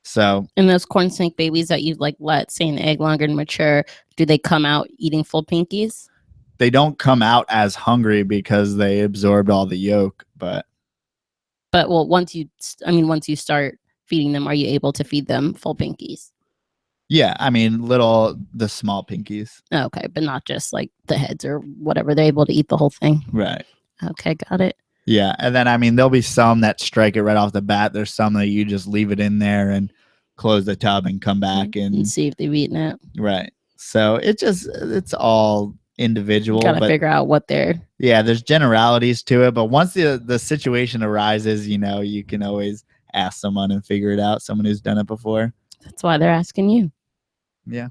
B: So,
A: and those corn snake babies that you've like let say an egg longer and mature, do they come out eating full pinkies?
B: They don't come out as hungry because they absorbed all the yolk, but
A: well, once you start feeding them, are you able to feed them full pinkies?
B: Yeah, I mean, the small pinkies.
A: Okay, but not just like the heads or whatever. They're able to eat the whole thing.
B: Right.
A: Okay, got it.
B: Yeah, and then I mean, there'll be some that strike it right off the bat. There's some that you just leave it in there and close the tub and come back and
A: see if they've eaten it.
B: Right. So it's all individual.
A: Got to figure out what they're.
B: Yeah, there's generalities to it, but once the situation arises, you can always ask someone and figure it out. Someone who's done it before.
A: That's why they're asking you.
B: Yeah.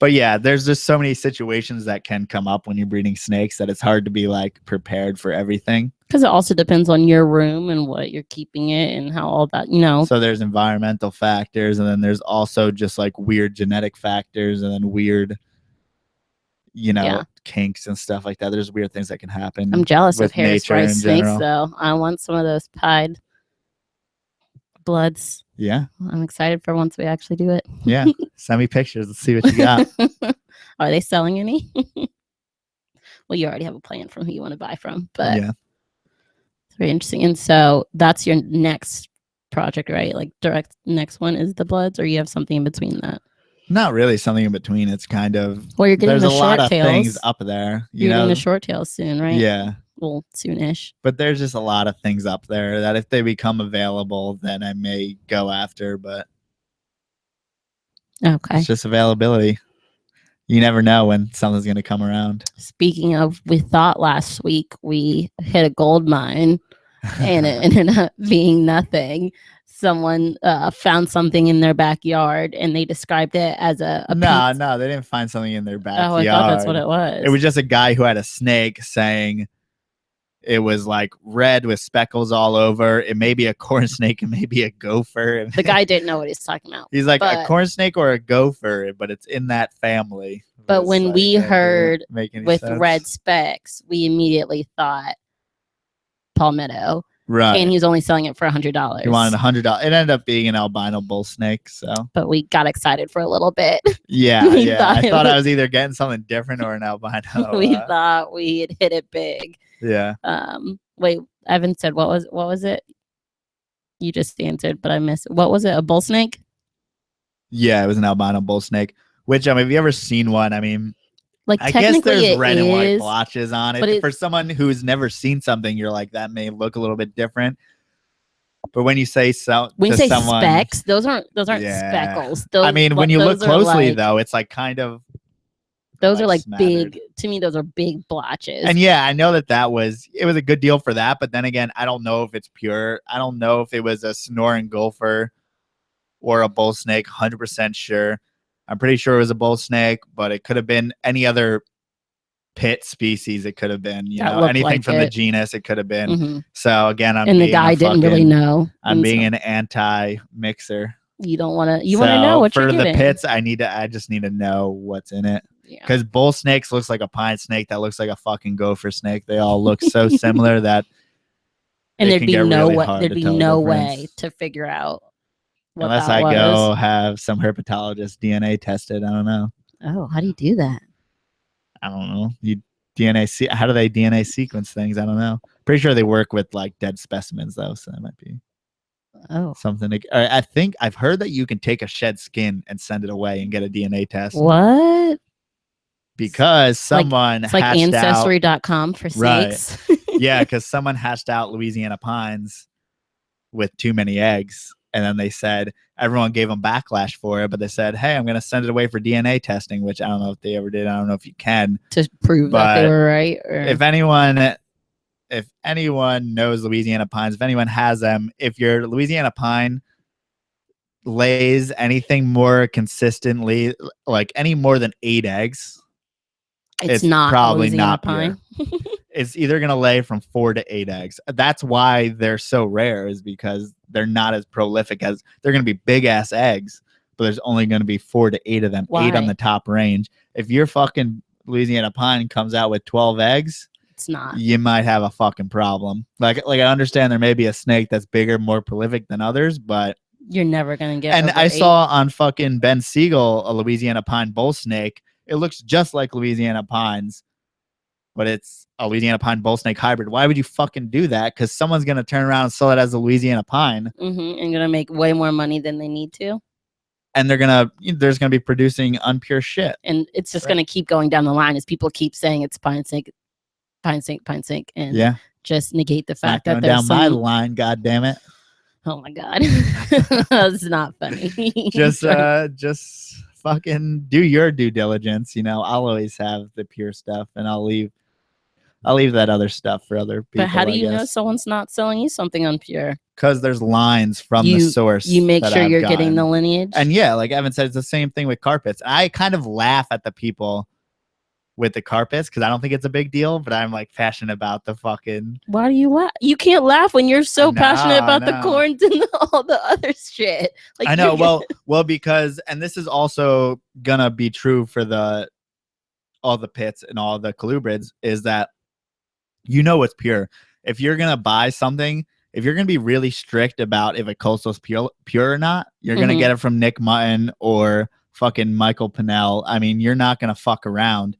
B: But yeah, there's just so many situations that can come up when you're breeding snakes that it's hard to be like prepared for everything.
A: Because it also depends on your room and what you're keeping it and how all that,
B: So there's environmental factors, and then there's also just like weird genetic factors, and then weird, kinks and stuff like that. There's weird things that can happen.
A: I'm jealous of Harris Rice snakes, though. I want some of those pied bloods.
B: Yeah.
A: I'm excited for once we actually do it.
B: Yeah. Send me pictures. Let's see what you got.
A: Are they selling any? Well, you already have a plan from who you want to buy from, but
B: yeah,
A: it's very interesting. And so that's your next project, right? Like direct next one is the bloods, or you have something in between that?
B: Not really something in between. It's kind of,
A: well, you're getting
B: there's
A: the
B: a lot of
A: tails.
B: things up there.
A: You're getting the short tails soon, right?
B: Yeah.
A: Well, soonish.
B: But there's just a lot of things up there that if they become available, then I may go after, but
A: okay,
B: it's just availability. You never know when something's going to come around.
A: Speaking of, we thought last week we hit a gold mine and it ended up being nothing. Someone found something in their backyard and they described it as a
B: No, they didn't find something in their backyard.
A: Oh, I thought that's what it was.
B: It was just a guy who had a snake saying it was like red with speckles all over. It may be a corn snake, it may be a gopher.
A: The guy didn't know what he's talking about.
B: He's like a corn snake or a gopher, but it's in that family.
A: But when we heard with
B: sense.
A: red specks, we immediately thought palmetto.
B: Right.
A: And he was only selling it for $100.
B: He wanted $100. It ended up being an albino bull snake. So,
A: but we got excited for a little bit.
B: Yeah, yeah. I thought I was either getting something different or an albino.
A: We thought we had hit it big.
B: Yeah.
A: Wait, Evan said what was it? You just answered, but I missed. What was it? A bull snake?
B: Yeah, it was an albino bull snake. Which have you ever seen one? I mean,
A: Like
B: I guess
A: technically
B: there's
A: it
B: red and white
A: is,
B: blotches on
A: but
B: it. For someone who's never seen something, you're like, that may look a little bit different. But when you say
A: when you
B: to
A: say
B: someone,
A: specks, those aren't
B: yeah.
A: speckles. Those,
B: I mean, when you look closely,
A: like,
B: though, it's like kind of
A: those are like
B: smattered.
A: big. To me, those are big blotches.
B: And yeah, I know it was a good deal for that. But then again, I don't know if it's pure. I don't know if it was a snoring gopher or a bull snake. 100% sure. I'm pretty sure it was a bull snake, but it could have been any other pit species. It could have been, anything like from the genus. It could have been.
A: Mm-hmm.
B: So again,
A: the guy didn't really know.
B: I'm being an anti-mixer.
A: You don't want to. You want to know what you're getting.
B: For the pits. I just need to know what's in it. Because bull snakes looks like a pine snake that looks like a fucking gopher snake. They all look so similar that.
A: And there'd be no way. There'd be no way to figure out.
B: Unless I go have some herpetologist DNA tested. I don't know.
A: Oh, how do you do that?
B: I don't know. How do they DNA sequence things? I don't know. Pretty sure they work with like dead specimens though, so that might be something. I think I've heard that you can take a shed skin and send it away and get a DNA test.
A: What?
B: Because someone
A: it's like ancestry.com for snakes.
B: Right. Yeah, because someone hashed out Louisiana pines with too many eggs. And then they said everyone gave them backlash for it, but they said, "Hey, I'm going to send it away for DNA testing," which I don't know if they ever did. I don't know if you can
A: to prove that they were right. Or...
B: If anyone knows Louisiana pines, if anyone has them, if your Louisiana pine lays anything more consistently, like any more than 8 eggs, it's not probably not pine. It's either going to lay from 4 to 8 eggs. That's why they're so rare, is because they're not as prolific as they're going to be big ass eggs, but there's only going to be 4 to 8 of them, 8 on the top range. If your fucking Louisiana pine comes out with 12 eggs,
A: it's not.
B: You might have a fucking problem. Like I understand there may be a snake that's bigger, more prolific than others, but
A: you're never going to get.
B: And I saw on fucking Ben Siegel a Louisiana pine bull snake. It looks just like Louisiana pines, but it's a Louisiana pine bull snake hybrid. Why would you fucking do that? Because someone's going to turn around and sell it as a Louisiana pine.
A: And going to make way more money than they need to.
B: And there's going to be producing unpure shit.
A: And it's just going to keep going down the line as people keep saying it's pine snake. And just negate the fact that there's
B: down my line, God damn it.
A: Oh my God. That's not funny.
B: just fucking do your due diligence. I'll always have the pure stuff, and I'll leave that other stuff for other people.
A: But how do you know someone's not selling you something unpure?
B: Because there's lines from the source.
A: You make sure you're getting the lineage.
B: And yeah, like Evan said, it's the same thing with carpets. I kind of laugh at the people with the carpets because I don't think it's a big deal, but I'm like passionate about the fucking.
A: Why do you laugh? You can't laugh when you're so passionate about the corns and all the other shit.
B: Like, I know. Well, because, and this is also gonna be true for all the pits and all the colubrids, is that it's pure. If you're gonna buy something, if you're gonna be really strict about if a coastal's pure or not, you're gonna get it from Nick Mutton or fucking Michael Pinnell. I mean, you're not gonna fuck around.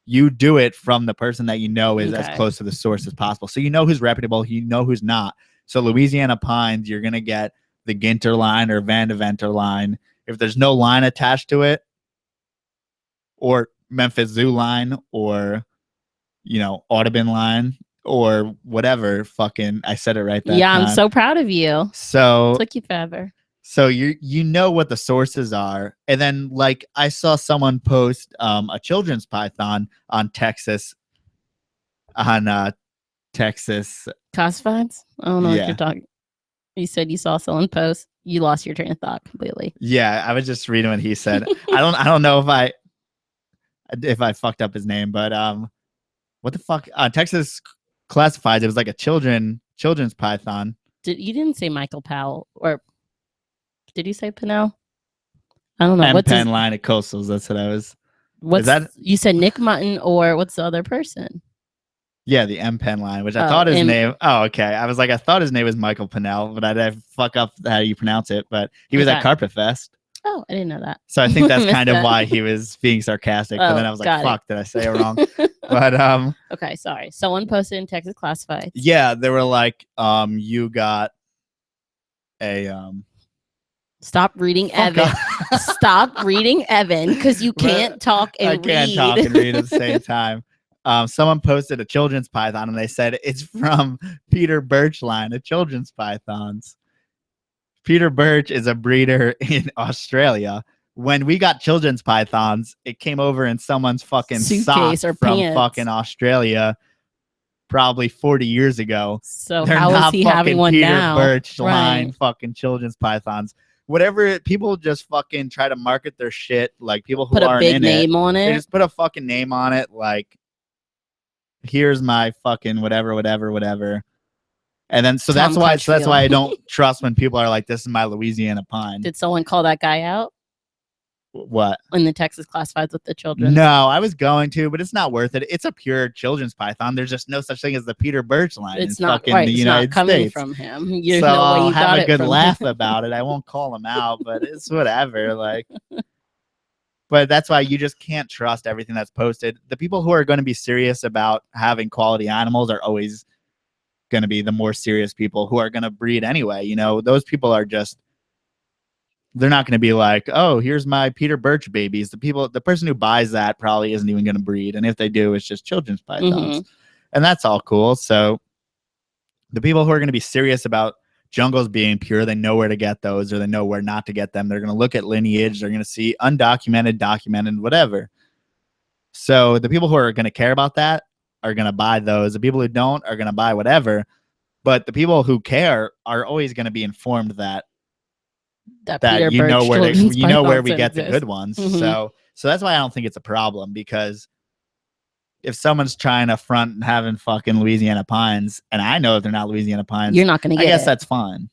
B: You do it from the person that is as close to the source as possible. So who's reputable, who's not. So Louisiana pines, you're going to get the Ginter line or Van de Venter line. If there's no line attached to it, or Memphis Zoo line, or, Audubon line, or whatever, fucking, I said it right that time.
A: I'm so proud of you.
B: So
A: it took you forever.
B: So you know what the sources are. And then like I saw someone post a children's python on Texas classifieds.
A: I don't know what you're talking. You said you saw someone post. You lost your train of thought completely.
B: Yeah, I was just reading what he said. I don't know if I fucked up his name, but what the fuck? Texas classifieds. It was like a children's python.
A: You didn't say Michael Powell, or did you say Pinnell? I don't know.
B: What's his line of coastals? That's what I was.
A: What's that? You said Nick Mutton, or what's the other person?
B: Yeah, the M-Pen line, which I thought his name. Oh, okay. I was like, I thought his name was Michael Pinnell, but I'd fuck up how you pronounce it. But he was at Carpet Fest.
A: Oh, I didn't know that.
B: So I think that's kind of why he was being sarcastic. But then I was like, fuck, did I say it wrong? But
A: okay, sorry. Someone posted in Texas Classifieds.
B: Yeah, they were like, you got
A: Stop reading
B: Fuck
A: Evan.
B: off.
A: Stop reading Evan because you can't talk and read.
B: I can't talk and read at the same time. Someone posted a children's python and they said it's from Peter Birch line of children's pythons. Peter Birch is a breeder in Australia. When we got children's pythons, it came over in someone's fucking
A: Suitcase
B: sock
A: or
B: from
A: pants.
B: fucking Australia probably 40 years ago.
A: So
B: They're
A: how is
B: not
A: he
B: fucking
A: having one
B: Peter
A: now?
B: Birch line
A: Right.
B: fucking children's pythons. Whatever, people just fucking try to market their shit, like people who
A: Put a
B: aren't
A: big
B: in
A: name
B: it.
A: on
B: They
A: it.
B: just put a fucking name on it, like, here's my fucking whatever. And then so that's why I don't trust when people are like, this is my Louisiana pine.
A: Did someone call that guy out
B: What?
A: in the Texas classifieds with the children?
B: No, I was going to, but it's not worth it. It's a pure children's python. There's just no such thing as the Peter Birch line.
A: It's
B: in
A: not
B: fucking
A: right.
B: the
A: It's
B: United
A: not coming
B: States.
A: from him. There's
B: So
A: no way
B: I'll
A: you
B: have
A: got
B: a
A: it
B: good
A: from
B: laugh
A: him.
B: about it. I won't call him out, but it's whatever. Like, but that's why you just can't trust everything that's posted. The people who are going to be serious about having quality animals are always going to be the more serious people who are going to breed anyway. You know, those people are just, they're not going to be like, oh, here's my Peter Birch babies. The person who buys that probably isn't even going to breed. And if they do, it's just children's pythons. And that's all cool. So the people who are going to be serious about jungles being pure, they know where to get those, or they know where not to get them. They're going to look at lineage. They're going to see undocumented, documented, whatever. So the people who are going to care about that are going to buy those. The people who don't are going to buy whatever. But the people who care are always going to be informed that you know where we get the good ones. So that's why I don't think it's a problem, because if someone's trying to front and having fucking Louisiana pines, and I know if they're not Louisiana pines,
A: you're not going to get it.
B: I guess that's fine.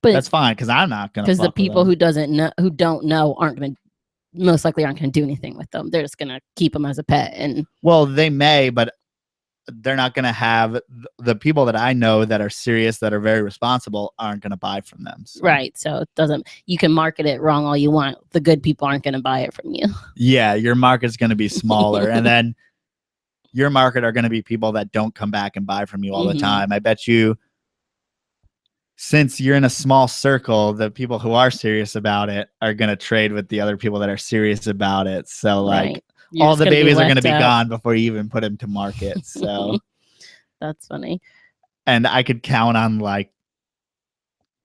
A: But
B: that's fine, because I'm not going to.
A: Because the people who don't know aren't going to, most likely aren't going to do anything with them. They're just going to keep them as a pet. And
B: well, they may, but they're not going to have the people that I know that are serious, that are very responsible, aren't going to buy from them. So.
A: Right. So it doesn't, you can market it wrong all you want. The good people aren't going to buy it from you.
B: Yeah. Your market's going to be smaller. And then your market are going to be people that don't come back and buy from you all the time. I bet you, since you're in a small circle, the people who are serious about it are going to trade with the other people that are serious about it. So like, all the babies are going to be gone before you even put them to market. So
A: that's funny.
B: And I could count on like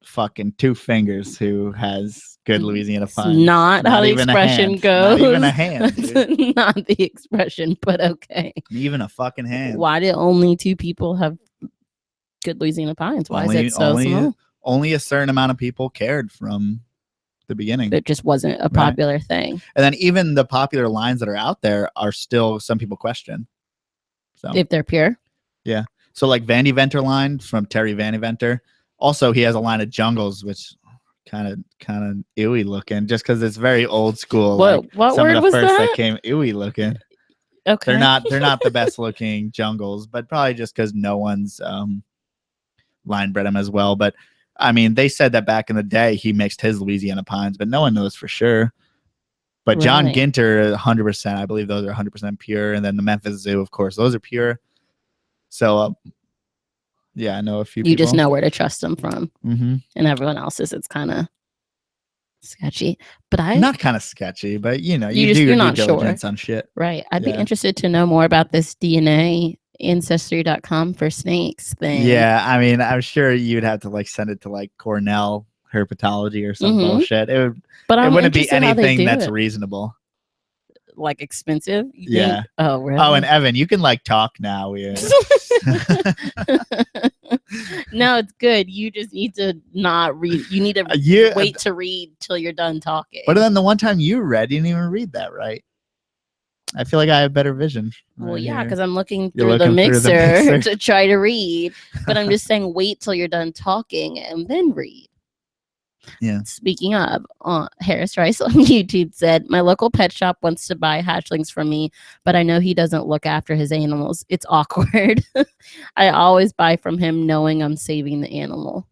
B: fucking 2 fingers who has good Louisiana pines.
A: Not how the expression goes.
B: Not even a hand.
A: That's not the expression, but okay.
B: Even a fucking hand.
A: Why did only 2 people have good Louisiana pines? Why is it so small?
B: Only a certain amount of people cared from the beginning.
A: It just wasn't a popular thing.
B: And then even the popular lines that are out there are still, some people question. So
A: if they're pure.
B: Yeah. So like Vandy Venter line from Terry Vandy Venter. Also, he has a line of jungles, which kind of ewy looking, just because it's very old school.
A: What word was that?
B: Came ewy looking.
A: Okay.
B: They're not the best looking jungles, but probably just because no one's line bred them as well. But I mean, they said that back in the day he mixed his Louisiana pines, but no one knows for sure. But John Ginter, 100%, I believe those are 100% pure. And then the Memphis Zoo, of course, those are pure. So, yeah, I know a few people.
A: You just know where to trust them from. And everyone else's, it's kind of sketchy. But
B: not kind of sketchy, but you know, you do
A: you're
B: your
A: not
B: due diligence
A: sure
B: on shit.
A: Right. I'd be interested to know more about this DNA ancestry.com for snakes thing.
B: Yeah, I mean, I'm sure you'd have to like send it to like Cornell herpetology or some bullshit. It wouldn't be anything that's reasonable.
A: Like expensive?
B: Yeah.
A: Think? Oh, really?
B: Oh, and Evan, you can like talk now. Yeah.
A: No, it's good. You just need to not read. You need to wait to read till you're done talking.
B: But then the one time you read, you didn't even read that, right? I feel like I have better vision.
A: Well, yeah, because I'm looking through the mixer to try to read. But I'm just saying, wait till you're done talking and then read.
B: Yeah.
A: Speaking of, Harris Rice on YouTube said, my local pet shop wants to buy hatchlings from me, but I know he doesn't look after his animals. It's awkward. I always buy from him knowing I'm saving the animal.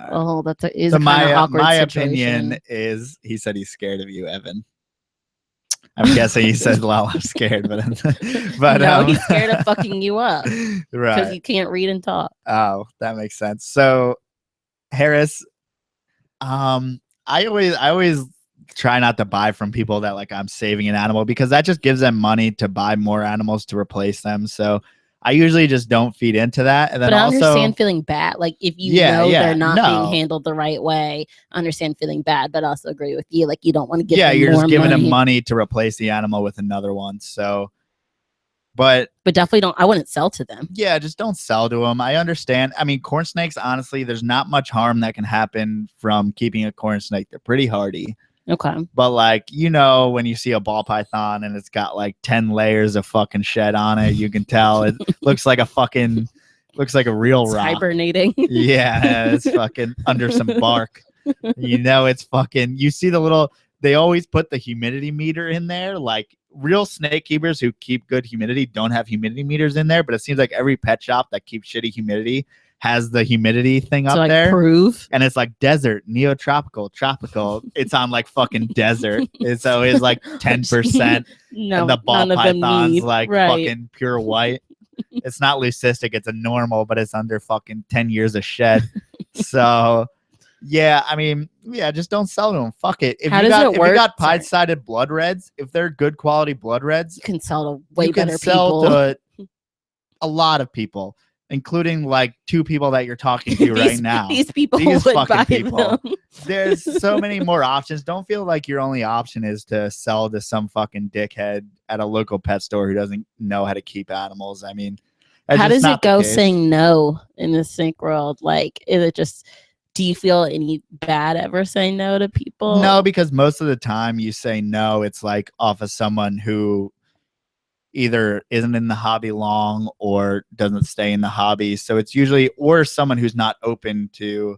A: Oh, that's a kind of awkward
B: my
A: situation.
B: Opinion is he said he's scared of you, Evan. I'm guessing he said, well, I'm scared, but
A: no, he's scared of fucking you up.
B: Right.
A: Because you can't read and talk.
B: Oh, that makes sense. So Harris, I always try not to buy from people that like I'm saving an animal, because that just gives them money to buy more animals to replace them. So I usually just don't feed into that. And then
A: But I
B: also
A: understand feeling bad. Like if you know they're not being handled the right way, I understand feeling bad, but I also agree with you. Like you don't want to give them
B: you're
A: more
B: just giving
A: money.
B: them money to replace the animal with another one. So but
A: definitely don't. I wouldn't sell to them.
B: Yeah, just don't sell to them. I understand. I mean, corn snakes, honestly, there's not much harm that can happen from keeping a corn snake. They're pretty hardy.
A: Okay.
B: But like, you know, when you see a ball python and it's got like 10 layers of fucking shed on it, you can tell it looks like a real rock.
A: Hibernating.
B: Yeah, it's fucking under some bark. You know, it's fucking, you see they always put the humidity meter in there. Like real snake keepers who keep good humidity don't have humidity meters in there, but it seems like every pet shop that keeps shitty humidity has the humidity thing up there.
A: Prove.
B: And it's like desert, neotropical, tropical. It's on like fucking desert. It's always like 10%.
A: No,
B: and the ball python's like fucking pure white. It's not leucistic, it's a normal, but it's under fucking 10 years of shed. So yeah, I mean, just don't sell to them. Fuck it. If you got pied-sided blood reds, if they're good quality blood reds,
A: you can sell to way better people.
B: To a lot of people, including like 2 people that you're talking to right now.
A: These fucking people.
B: There's so many more options. Don't feel like your only option is to sell to some fucking dickhead at a local pet store who doesn't know how to keep animals. I mean,
A: how does it go saying no in the snake world? Like, is it just... Do you feel any bad ever saying no to people?
B: No, because most of the time you say no, it's like off of someone who either isn't in the hobby long or doesn't stay in the hobby. So it's usually, or someone who's not open to,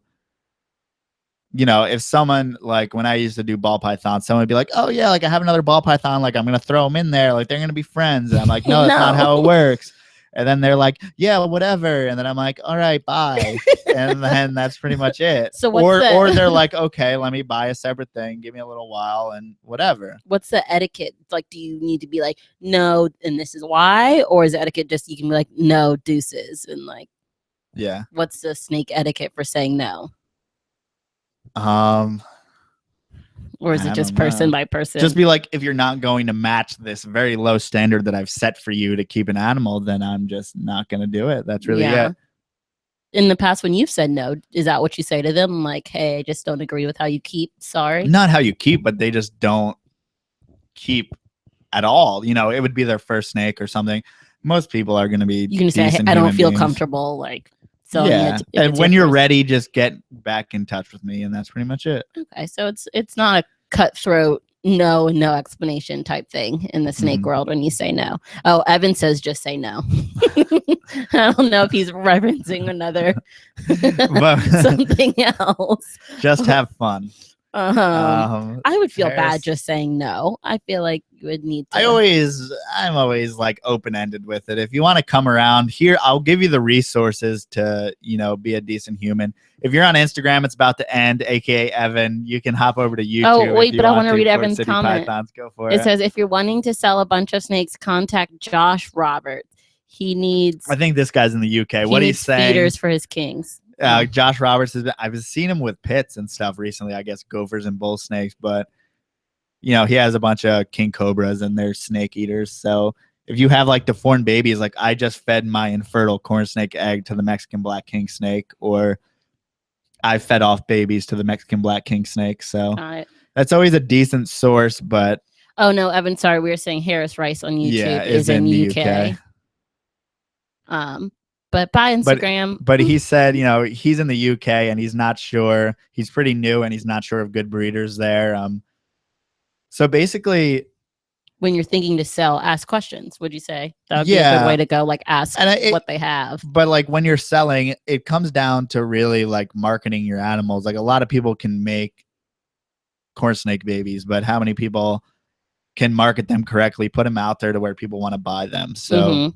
B: you know, if someone, like when I used to do ball pythons, someone would be like, oh yeah, like I have another ball python, like I'm going to throw them in there, like they're going to be friends. And I'm like, no, that's not how it works. And then they're like, yeah, well, whatever. And then I'm like, all right, bye. And then that's pretty much it.
A: So
B: or they're like, okay, let me buy a separate thing. Give me a little while and whatever.
A: What's the etiquette? Like, do you need to be like, no, and this is why? Or is the etiquette just you can be like, no, deuces? And like,
B: yeah.
A: What's the snake etiquette for saying no? Or is it just person by person?
B: Just be like, if you're not going to match this very low standard that I've set for you to keep an animal, then I'm just not going to do it. That's really it.
A: In the past, when you've said no, is that what you say to them? Like, hey, I just don't agree with how you keep. Sorry.
B: Not how you keep, but they just don't keep at all. You know, it would be their first snake or something. Most people are going to be.
A: You can say, I don't feel comfortable. Like, so
B: yeah. And when you're ready, just get back in touch with me, and that's pretty much it.
A: Okay, so it's not a cutthroat no explanation type thing in the snake world when you say no. Oh, Evan says just say no. I don't know if he's referencing another something else.
B: Just have fun.
A: I would feel bad just saying no. I feel like you would need to.
B: I'm always like open-ended with it. If you want to come around here, I'll give you the resources to, you know, be a decent human. If you're on Instagram, it's about to end, aka Evan. You can hop over to YouTube.
A: Oh, wait, but I want to read Evan's comment.
B: Go for it.
A: It says, if you're wanting to sell a bunch of snakes, contact Josh Roberts. He needs.
B: I think this guy's in the UK. What he's saying?
A: Feeders for his kings.
B: Josh Roberts I've seen him with pits and stuff recently. I guess gophers and bull snakes, but you know he has a bunch of king cobras and they're snake eaters. So if you have like deformed babies, like I just fed my infertile corn snake egg to the Mexican black king snake, or I fed off babies to the Mexican black king snake. So that's always a decent source. But
A: oh no, Evan, sorry, we were saying Harris Rice on YouTube is in the UK. But by Instagram.
B: But he said, you know, he's in the UK and he's not sure. He's pretty new and he's not sure of good breeders there. So basically,
A: when you're thinking to sell, ask questions. Would you say that would be a good way to go? Like ask what they have.
B: But like when you're selling, it comes down to really like marketing your animals. Like a lot of people can make corn snake babies, but how many people can market them correctly, put them out there to where people want to buy them? So.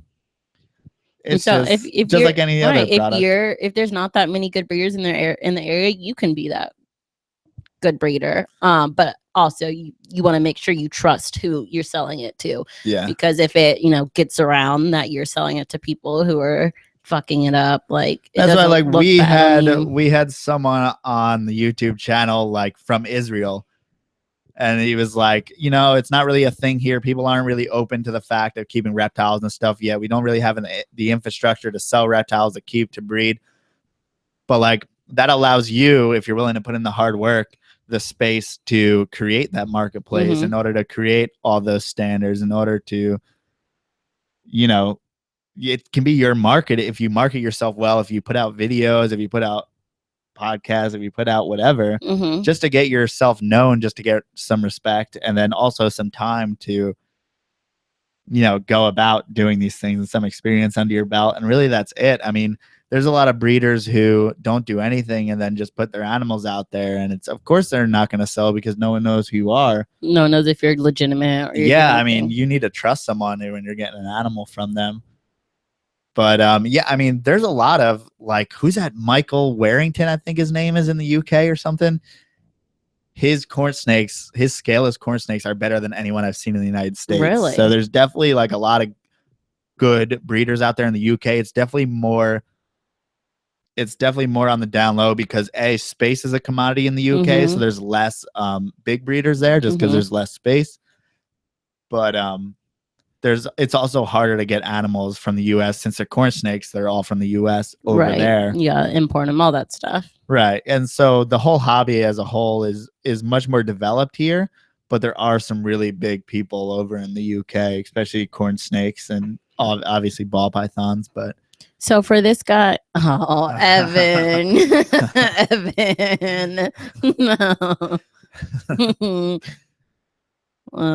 B: It's so just, if just like any other product.
A: If there's not that many good breeders in the area, you can be that good breeder. But also you want to make sure you trust who you're selling it to.
B: Yeah.
A: Because if it, you know, gets around that you're selling it to people who are fucking it up. Like
B: that's why, like, we
A: you.
B: had someone on the YouTube channel like from Israel, and he was like, you know, it's not really a thing here. People aren't really open to the fact of keeping reptiles and stuff yet. We don't really have the infrastructure to sell reptiles, to breed. But like that allows you, if you're willing to put in the hard work, the space to create that marketplace in order to create all those standards, in order to, you know, it can be your market if you market yourself well, if you put out videos, if you put out podcasts, if you put out whatever, just to get yourself known, just to get some respect, and then also some time to, you know, go about doing these things and some experience under your belt. And really that's it. I mean, there's a lot of breeders who don't do anything and then just put their animals out there, and it's, of course, they're not going to sell because no one knows who you are.
A: No one knows if you're legitimate. Or
B: yeah, I mean, you need to trust someone when you're getting an animal from them. But yeah, I mean, there's a lot of like, who's that? Michael Warrington, I think his name is, in the UK or something. His corn snakes, his scaleless corn snakes are better than anyone I've seen in the United States.
A: Really?
B: So there's definitely like a lot of good breeders out there in the UK. It's definitely more on the down low because space is a commodity in the UK. So there's less big breeders there just because there's less space. But it's also harder to get animals from the US since they're corn snakes. They're all from the US over there.
A: Yeah, import them, all that stuff.
B: Right. And so the whole hobby as a whole is much more developed here, but there are some really big people over in the UK, especially corn snakes and obviously ball pythons. But
A: so for this guy, Evan, Evan, no.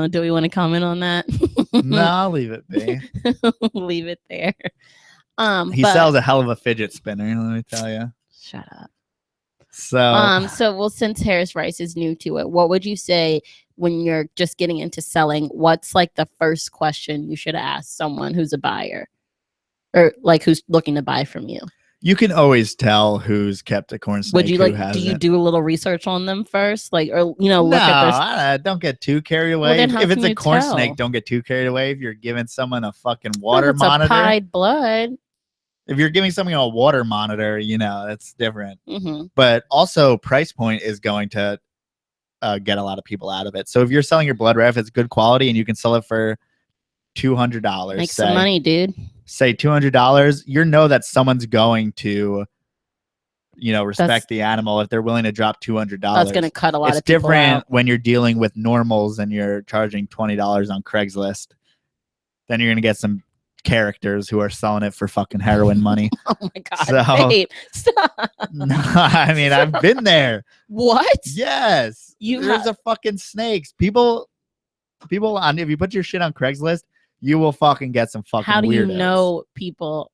A: Do we want to comment on that?
B: No, I'll leave it be.
A: Leave it there.
B: He sells a hell of a fidget spinner, let me tell you.
A: Shut up.
B: So
A: since Harris Rice is new to it, what would you say when you're just getting into selling? What's like the first question you should ask someone who's a buyer, or like who's looking to buy from you?
B: You can always tell who's kept a corn snake.
A: Would you do you do a little research on them first, like, or look at their?
B: Don't get too carried away. If it's a corn snake, don't get too carried away. If you're giving someone a fucking water monitor,
A: pied blood.
B: If you're giving someone a water monitor, that's different. But also, price point is going to get a lot of people out of it. So if you're selling your blood ref, it's good quality, and you can sell it for $200.
A: Make some money, dude.
B: Say $200, that someone's going to, respect the animal if they're willing to drop $200.
A: That's going to cut a lot of people out.
B: It's different when you're dealing with normals and you're charging $20 on Craigslist. Then you're going to get some characters who are selling it for fucking heroin money.
A: Oh my God. Wait, stop.
B: No, I mean, I've been there.
A: What?
B: Yes. There's a fucking snakes. People on, if you put your shit on Craigslist, you will fucking get some fucking weirdos. How do you
A: know people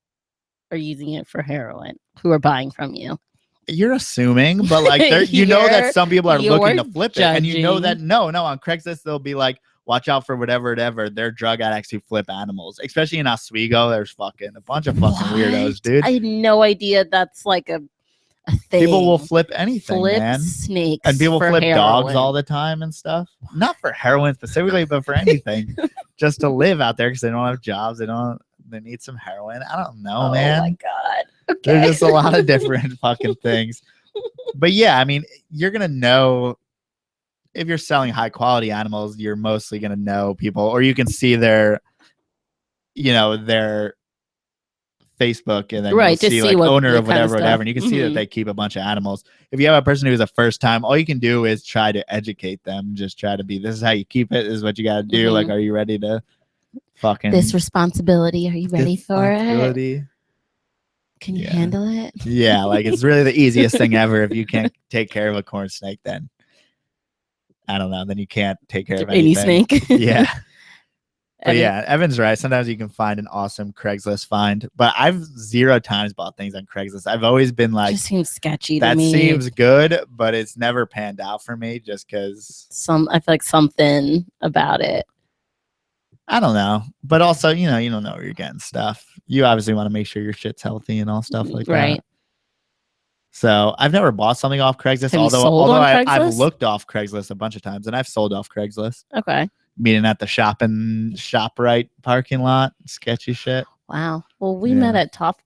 A: are using it for heroin who are buying from you?
B: You're assuming, but like you know that some people are looking to flip it, and you know that no, on Craigslist they'll be like, watch out for whatever. They're drug addicts who flip animals, especially in Oswego. There's fucking a bunch of fucking weirdos, dude.
A: I had no idea that's like a thing.
B: People will flip anything, man.
A: Snakes,
B: and people flip
A: heroin.
B: Dogs all the time and stuff. Not for heroin specifically, but for anything, just to live out there because they don't have jobs. They need some heroin. I don't know, man.
A: Oh my God. Okay.
B: There's just a lot of different fucking things. But yeah, I mean, you're gonna know if you're selling high quality animals. You're mostly gonna know people, or you can see their Facebook, and then you see like owner of whatever, and you can see that they keep a bunch of animals. If you have a person who's a first time, all you can do is try to educate them. Just try to be, this is how you keep it. This is what you got to do. Like, are you ready to fucking
A: this responsibility? Are you ready for it? Can you handle it?
B: Yeah, like it's really the easiest thing ever. If you can't take care of a corn snake, then I don't know. Then you can't take care of
A: any
B: anything.
A: Snake.
B: Yeah. But yeah, Evan's right. Sometimes you can find an awesome Craigslist find, but I've 0 times bought things on Craigslist. I've always been like,
A: it seems sketchy to me.
B: That seems good, but it's never panned out for me just because
A: I feel like something about it.
B: I don't know. But also, you don't know where you're getting stuff. You obviously want to make sure your shit's healthy and all stuff like that.
A: Right.
B: So I've never bought something off Craigslist, although I've looked off Craigslist a bunch of times, and I've sold off Craigslist.
A: Okay.
B: Meeting at the ShopRite parking lot, sketchy shit.
A: Wow. Well, we
B: Yeah.
A: met at Top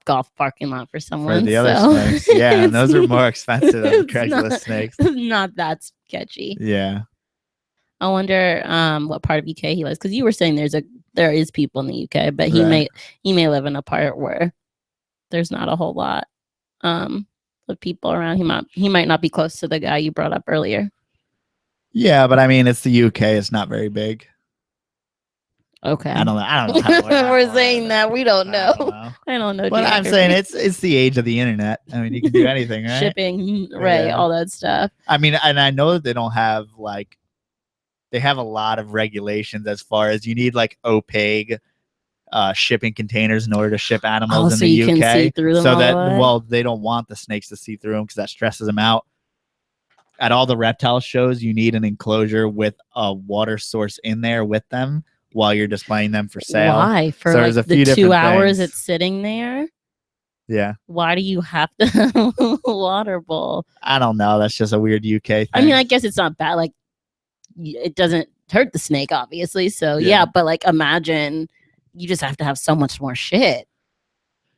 A: Golf parking lot for someone.
B: For the other
A: so
B: snakes. Yeah, and those are
A: it's-
B: more expensive than the
A: it's
B: Craigslist snakes.
A: Not that sketchy.
B: Yeah.
A: I wonder what part of UK he lives, because you were saying there is people in the UK, but he
B: Right.
A: may live in a part where there's not a whole lot of people around. He might not be close to the guy you brought up earlier.
B: Yeah, but I mean, it's the UK. It's not very big.
A: Okay.
B: I don't know. I don't know. How to
A: We're saying that we don't know.
B: I don't know.
A: I don't know.
B: But I'm saying it's the age of the internet. I mean, you can do anything, right?
A: Shipping, right?
B: Yeah.
A: All that stuff.
B: I mean, and I know that they don't have like, they have a lot of regulations as far as you need like opaque shipping containers in order to ship animals in
A: so
B: the
A: you
B: UK.
A: can see through them
B: so
A: all
B: that
A: the way?
B: well, they don't want the snakes to see through them because that stresses them out. At all the reptile shows, you need an enclosure with a water source in there with them while you're displaying them for sale.
A: Why? For
B: So
A: like
B: there's a
A: the
B: few
A: 2 hours
B: things.
A: it's sitting there?
B: Yeah.
A: Why do you have to have a water bowl?
B: I don't know. That's just a weird UK thing.
A: I mean, I guess it's not bad. Like, it doesn't hurt the snake, obviously. So yeah, but like, imagine you just have to have so much more shit.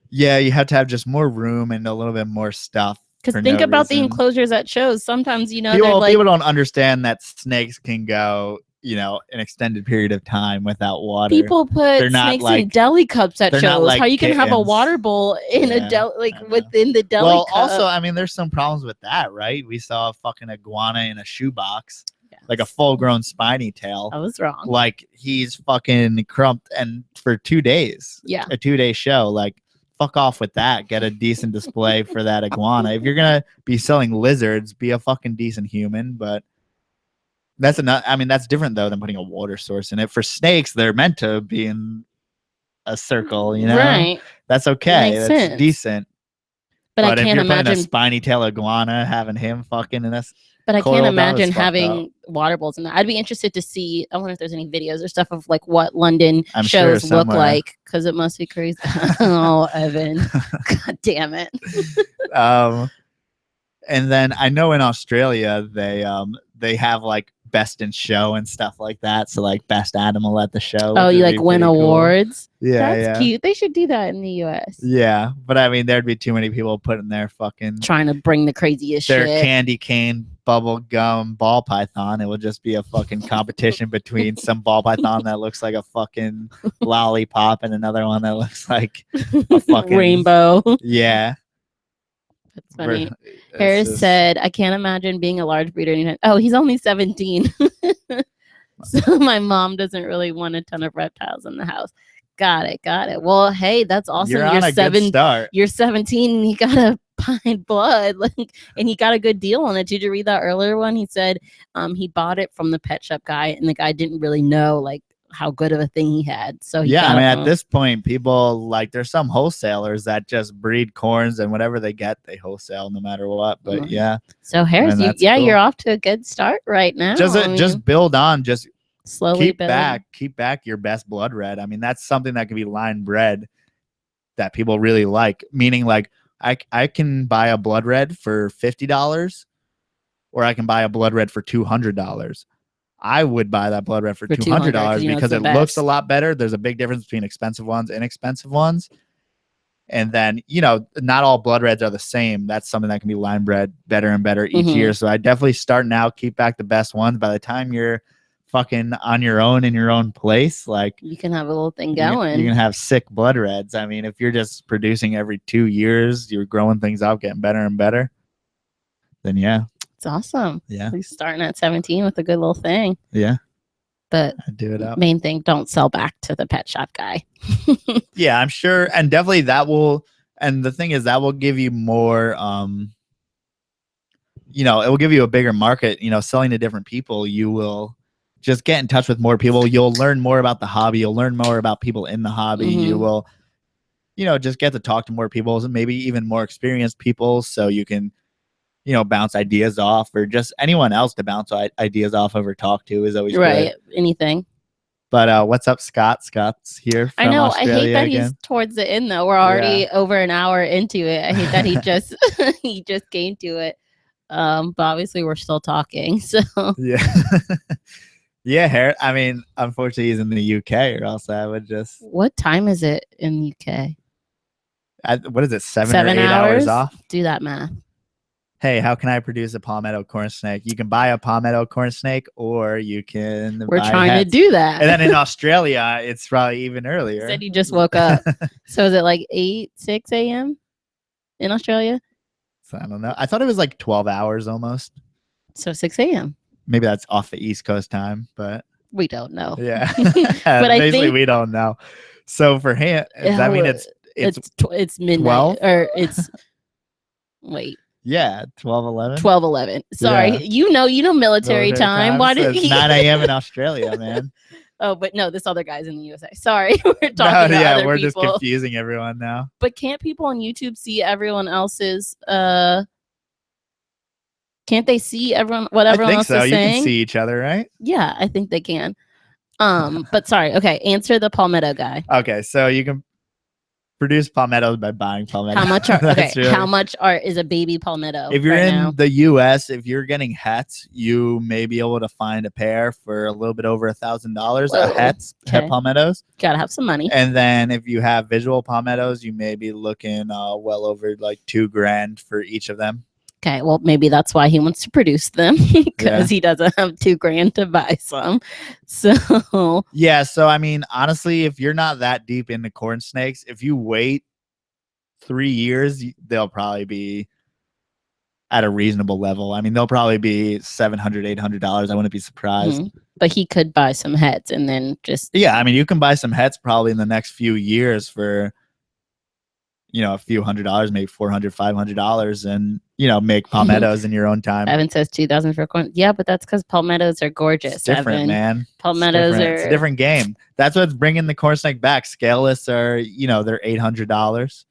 B: Yeah, you have to have just more room and a little bit more stuff.
A: Because think about the enclosures at shows. Sometimes,
B: people don't understand that snakes can go, an extended period of time without water.
A: People put snakes in deli cups at shows.
B: Like
A: how you can have a water bowl in a deli, within the deli cup.
B: Also, I mean, there's some problems with that, right? We saw a fucking iguana in a shoebox. Like a full-grown spiny tail.
A: I was wrong.
B: Like he's fucking crumped, and for 2 days.
A: Yeah.
B: A 2-day show. Like, fuck off with that. Get a decent display for that iguana. If you're gonna be selling lizards, be a fucking decent human. But that's different though than putting a water source in it. For snakes, they're meant to be in a circle.
A: Right.
B: That's okay.
A: Makes
B: That's
A: sense.
B: decent.
A: But I
B: if
A: can't
B: you're
A: imagine
B: putting a spiny tail iguana, having him fucking in this.
A: But I can't imagine having water bowls in that. I'd be interested to see. I wonder if there's any videos or stuff of like what London shows look like, because it must be crazy. Oh, Evan, god damn it.
B: And then I know in Australia they have like best in show and stuff like that. So like best animal at the show.
A: Oh, you like win awards?
B: Cool. Yeah,
A: that's cute. They should do that in the US.
B: Yeah, but I mean, there'd be too many people putting their fucking
A: trying to bring the craziest
B: their
A: shit.
B: candy cane bubble gum ball python. It would just be a fucking competition between some ball python that looks like a fucking lollipop and another one that looks like a fucking
A: rainbow.
B: Yeah.
A: That's funny. Harris said, I can't imagine being a large breeder anytime. Oh, he's only 17. So my mom doesn't really want a ton of reptiles in the house. Got it. Well, hey, that's awesome.
B: You're on a good start.
A: You're 17 and you got a pine blood, and he got a good deal on it. Did you read that earlier one? He said he bought it from the pet shop guy, and the guy didn't really know like how good of a thing he had. So he
B: I mean, at this point, people like there's some wholesalers that just breed corns and whatever they get, they wholesale no matter what. But yeah.
A: So Harris, cool. You're off to a good start right now.
B: Just build on, just
A: slowly
B: keep back your best blood red. I mean, that's something that can be line bred that people really like. Meaning, like I can buy a blood red for $50, or I can buy a blood red for $200. I would buy that blood red for $200 because it looks a lot better. There's a big difference between expensive ones and inexpensive ones. And then, not all blood reds are the same. That's something that can be line bred better and better each year. So I definitely start now, keep back the best ones. By the time you're fucking on your own in your own place, like
A: you can have a little thing going.
B: You can have sick blood reds. I mean, if you're just producing every 2 years, you're growing things out, getting better and better, then yeah.
A: It's awesome.
B: Yeah.
A: He's starting at 17 with a good little thing.
B: Yeah.
A: But
B: I'd do it up.
A: Main thing, don't sell back to the pet shop guy.
B: Yeah, I'm sure. And definitely that will, and the thing is that will give you more, it will give you a bigger market, selling to different people. You will just get in touch with more people. You'll learn more about the hobby. You'll learn more about people in the hobby. You will, just get to talk to more people, and maybe even more experienced people. So you can, bounce ideas off, or just anyone else to bounce ideas off of or talk to is always
A: right.
B: Good.
A: Anything.
B: But what's up, Scott? Scott's here from Australia.
A: I hate that
B: again.
A: He's towards the end though. We're already over an hour into it. I hate that he just he just came to it. But obviously we're still talking. So
B: yeah. Yeah, I mean, unfortunately, he's in the UK, or else I would just.
A: What time is it in the UK?
B: What is it? 7 or
A: 7
B: 8 hours
A: hours?
B: off?
A: Do that math.
B: Hey, how can I produce a palmetto corn snake? You can buy a palmetto corn snake, or you can.
A: We're
B: buy
A: trying to
B: hats.
A: do that.
B: And then in Australia, it's probably even
A: You
B: earlier.
A: said you just woke up. So is it like 6 a.m. in Australia?
B: So I don't know. I thought it was like 12 hours almost.
A: So 6 a.m.
B: Maybe that's off the East Coast time, but
A: we don't know.
B: Yeah.
A: But I
B: basically
A: think
B: we don't know. So for him, does that mean
A: it's midnight
B: 12?
A: or it's wait.
B: Yeah, 12:11.
A: 12:11. Sorry,
B: Yeah.
A: you know military time. Why did
B: it's 9 a.m. in Australia, man?
A: Oh, but no, this other guy's in the USA. Sorry, we're talking about other
B: we're
A: people.
B: just confusing everyone now.
A: But can't people on YouTube see everyone else's? Can't they see what everyone else is saying?
B: You can see each other, right?
A: Yeah, I think they can. But sorry. Okay, answer the palmetto guy.
B: Okay, so you can produce palmettos by buying palmettos.
A: How much how much is a baby palmetto?
B: If you're in the US, if you're getting hets, you may be able to find a pair for a little bit over $1,000 of het palmettos.
A: Gotta have some money.
B: And then if you have visual palmettos, you may be looking well over like $2,000 for each of them.
A: Okay, well, maybe that's why he wants to produce them, because he doesn't have $2,000 to buy some. So
B: yeah, so I mean, honestly, if you're not that deep into corn snakes, if you wait 3 years, they'll probably be at a reasonable level. I mean, they'll probably be $700, $800. I wouldn't be surprised.
A: But he could buy some hets and then just
B: I mean, you can buy some hets probably in the next few years for a few $100s, maybe $400, $500, and make palmettos in your own time.
A: Evan says 2,000 for corn. Yeah, but that's because palmettos are gorgeous.
B: It's different,
A: Evan.
B: Man.
A: Palmettos
B: it's a different game. That's what's bringing the corn snake back. Scaleless are they're $800.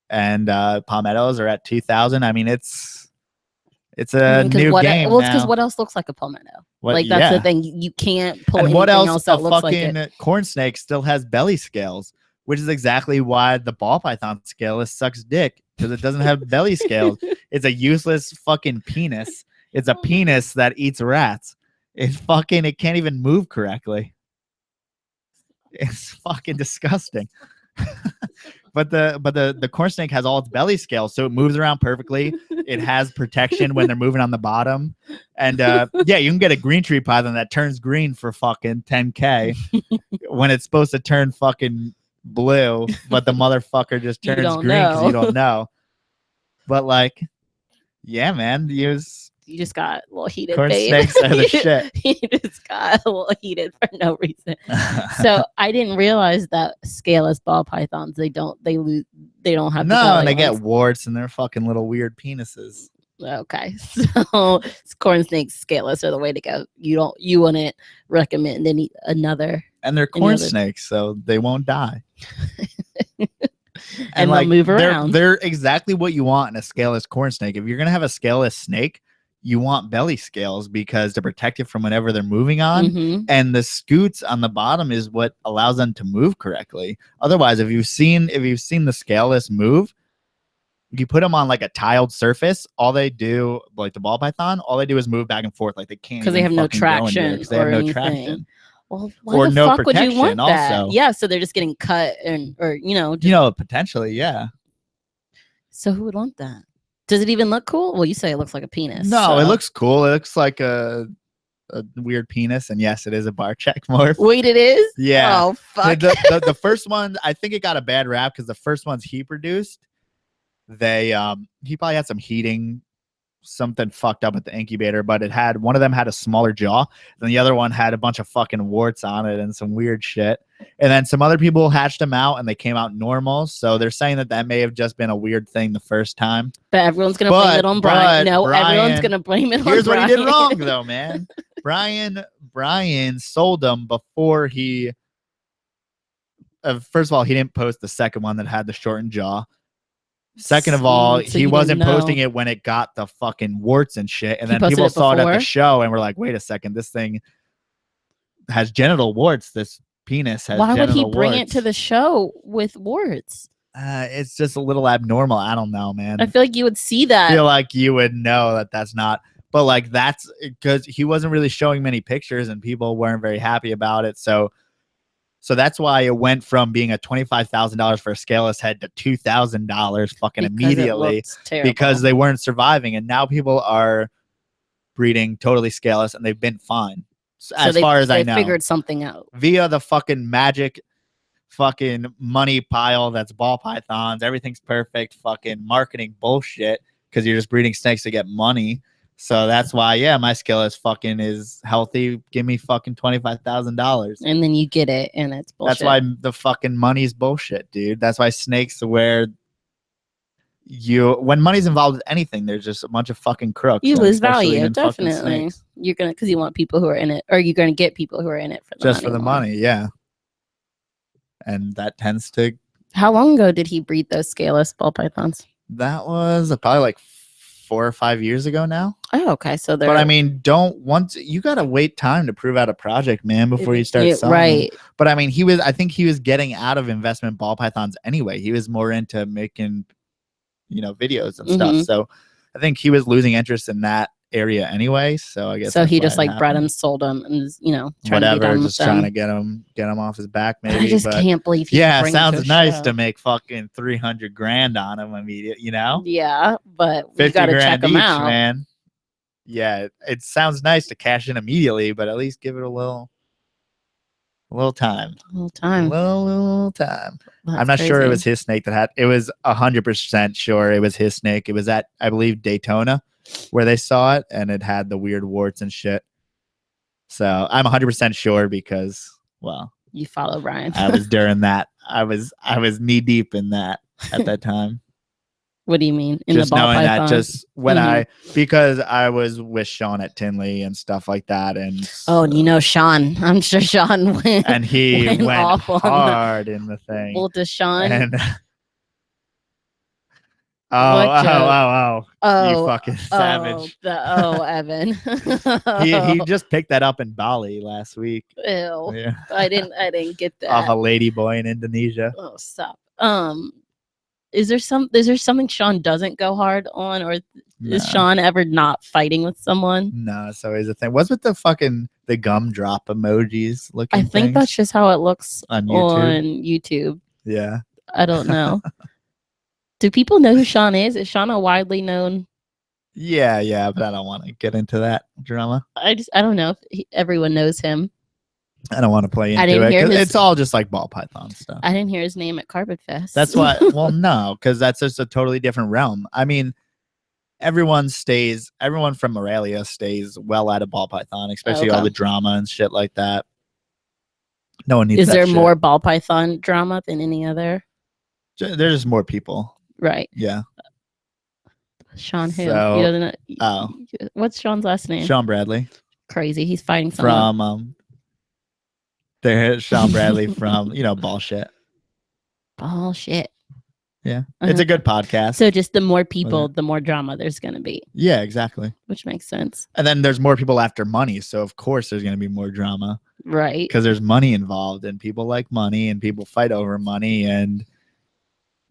B: And palmettos are at $2,000. I mean, it's a new game.
A: Well, it's because what else looks like a palmetto? That's the thing. You can't pull anything else that looks like it.
B: Fucking corn snake still has belly scales, which is exactly why the ball python scaleless sucks dick, because it doesn't have belly scales. It's a useless fucking penis. It's a penis that eats rats. It can't even move correctly. It's fucking disgusting. But the corn snake has all its belly scales, so it moves around perfectly. It has protection when they're moving on the bottom. And you can get a green tree python that turns green for fucking $10K when it's supposed to turn fucking blue, but the motherfucker just turns green because you don't know. But man, you
A: just got a little heated.
B: Corn snakes are the shit.
A: You just got a little heated for no reason. So I didn't realize that scaleless ball pythons they don't have
B: and they get warts and they're fucking little weird penises.
A: Okay, so corn snakes scaleless are the way to go. You wouldn't recommend another.
B: And they're corn snakes, so they won't die.
A: and they'll move around.
B: They're exactly what you want in a scaleless corn snake. If you're gonna have a scaleless snake, you want belly scales because to protect it from whatever they're moving on. And the scoots on the bottom is what allows them to move correctly. Otherwise, if you've seen the scaleless move, you put them on like a tiled surface, all they do, like the ball python, all they do is move back and forth. Like they can't,
A: because they have no traction.
B: Because they have no traction.
A: Well, why the fuck would you want that?
B: Also.
A: Yeah, so they're just getting cut
B: potentially, yeah.
A: So who would want that? Does it even look cool? Well, you say it looks like a penis.
B: No, it looks cool. It looks like a weird penis, and yes, it is a bar check morph.
A: Wait, it is?
B: Yeah.
A: Oh fuck.
B: The first one, I think it got a bad rap because the first ones he produced, he probably had some heating, something fucked up at the incubator, but one of them had a smaller jaw, and the other one had a bunch of fucking warts on it and some weird shit. And then some other people hatched them out and they came out normal. So they're saying that may have just been a weird thing the first time.
A: But everyone's gonna blame it on Brian. No, everyone's gonna blame it on Brian.
B: Here's what he did wrong though, man. Brian sold them before he first of all, he didn't post the second one that had the shortened jaw. Second of all, he wasn't posting it when it got the fucking warts and shit. And then people saw it at the show and were like, wait a second, this thing has genital warts. This penis has genital warts. Why would he bring
A: it to the show with warts?
B: It's just a little abnormal. I don't know, man.
A: I feel like you would see that.
B: I feel like you would know that that's not. But like that's because he wasn't really showing many pictures and people weren't very happy about it. So that's why it went from being a $25,000 for a scaleless head to $2,000 fucking immediately because they weren't surviving. And now people are breeding totally scaleless and they've been fine. As far as I know,
A: they figured something out
B: via the fucking magic fucking money pile that's ball pythons. Everything's perfect. Fucking marketing bullshit because you're just breeding snakes to get money. So that's why, yeah, my scaleless fucking is healthy. Give me fucking $25,000.
A: And then you get it, and it's bullshit.
B: That's why the fucking money's bullshit, dude. That's why snakes where when money's involved with anything, there's just a bunch of fucking crooks.
A: You lose value, definitely. You're gonna because you want people who are in it, or you're gonna get people who are in it for the
B: just
A: money
B: for the money, yeah. And that tends to.
A: How long ago did he breed those scaleless ball pythons?
B: That was probably like 4 or 5 years ago now.
A: Oh, okay. So
B: but I mean, you gotta wait time to prove out a project, man, before you start selling.
A: Right.
B: Them. But I mean, I think he was getting out of investment ball pythons anyway. He was more into making, videos and stuff. So I think he was losing interest in that area anyway. So I guess
A: he just like bred them, sold them, and trying to be done with them.
B: Trying to get him off his back. Maybe.
A: I just can't believe.
B: It sounds nice to make fucking $300,000 on him immediately.
A: Yeah, but you got to check them out,
B: man. Yeah, it sounds nice to cash in immediately, but at least give it a little time.
A: A little time.
B: I'm not sure it was his snake that had. It was 100% sure it was his snake. It was at, I believe, Daytona, where they saw it, and it had the weird warts and shit. So I'm 100% sure because, well,
A: you follow Ryan.
B: I was during that. I was knee deep in that at that time.
A: What do you mean?
B: Just knowing that, just when because I was with Sean at Tinley and stuff like that, and
A: Sean. I'm sure Sean went,
B: and he went off hard in the thing.
A: Well, does Sean?
B: And, oh! You fucking savage!
A: Evan.
B: he just picked that up in Bali last week.
A: Ew.
B: Yeah.
A: I didn't get that.
B: Off a ladyboy in Indonesia.
A: Oh, stop. Is there something Sean doesn't go hard on, or is Sean ever not fighting with someone?
B: No, it's always a thing. What's with the gumdrop emojis looking?
A: I think that's just how it looks
B: on
A: YouTube.
B: Yeah.
A: I don't know. Do people know who Sean is? Is Sean a widely known?
B: Yeah, but I don't want to get into that drama.
A: I don't know if everyone knows him.
B: I don't want to play into it. It's all just like ball python stuff.
A: I didn't hear his name at Carpet Fest.
B: That's why. Well, no, because that's just a totally different realm. I mean, everyone from Morelia stays well out of ball python, especially all the drama and shit like that. No one needs.
A: Is there more ball python drama than any other?
B: There's just more people.
A: Right.
B: Yeah.
A: Sean who? He doesn't know. What's Sean's last name?
B: Sean Bradley.
A: Crazy. He's fighting someone.
B: From there's Sean Bradley from, Bullshit.
A: Bullshit.
B: Yeah. It's a good podcast.
A: So just the more people, the more drama there's going to be.
B: Yeah, exactly.
A: Which makes sense.
B: And then there's more people after money. So of course there's going to be more drama.
A: Right.
B: Because there's money involved and people like money and people fight over money and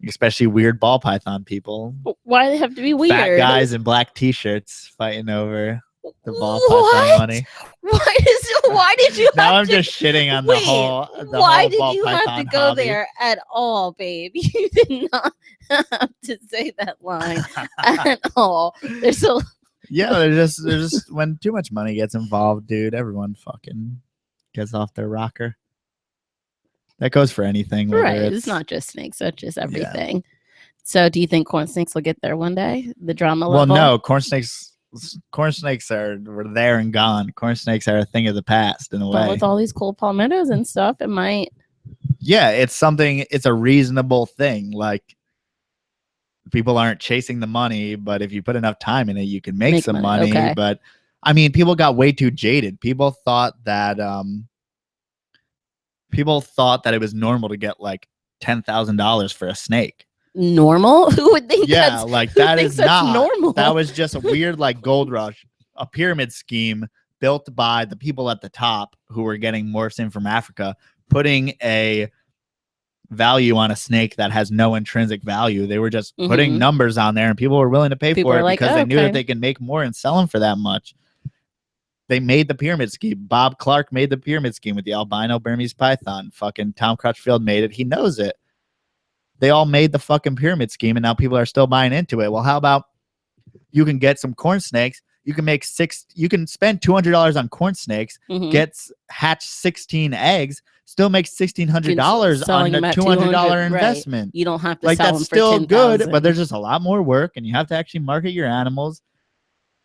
B: especially weird ball python people.
A: Why do they have to be weird?
B: Fat guys in black t-shirts fighting over the ball python money.
A: Why did you
B: now I'm just shitting on the whole
A: why did
B: ball
A: you have to go
B: hobby.
A: there at all, babe? You did not have to say that line at all. There's just
B: when too much money gets involved, dude, everyone fucking gets off their rocker. That goes for anything.
A: Right. It's not just snakes, that's just everything. Yeah. So do you think corn snakes will get there one day? The drama level?
B: Well, no, corn snakes were there and gone. Corn snakes are a thing of the past in a way.
A: With all these cool palmettos and stuff, it might.
B: Yeah, it's a reasonable thing. Like people aren't chasing the money, but if you put enough time in it, you can make some money. Okay. But I mean, people got way too jaded. People thought that it was normal to get like $10,000 for a snake.
A: Normal? Who would think
B: that is not
A: normal?
B: That was just a weird like gold rush, a pyramid scheme built by the people at the top who were getting morphs in from Africa, putting a value on a snake that has no intrinsic value. They were just putting
A: Mhm.
B: numbers on there, and people were willing to pay
A: People
B: for
A: are
B: it
A: like,
B: because
A: "Oh,
B: they knew that
A: okay."
B: they could make more and sell them for that much. They made the pyramid scheme. Bob Clark made the pyramid scheme with the albino Burmese python. Fucking Tom Crutchfield made it. He knows it. They all made the fucking pyramid scheme, and now people are still buying into it. Well, how about you can get some corn snakes? You can make you can spend $200 on corn snakes,
A: Mhm.
B: hatch 16 eggs, still make $1,600
A: Selling
B: on
A: them
B: a
A: at
B: $200
A: $200,
B: investment.
A: right. You don't have to
B: Like,
A: sell
B: that's
A: them for
B: still good, but
A: 10,000.
B: there's just a lot more work, and you have to actually market your animals,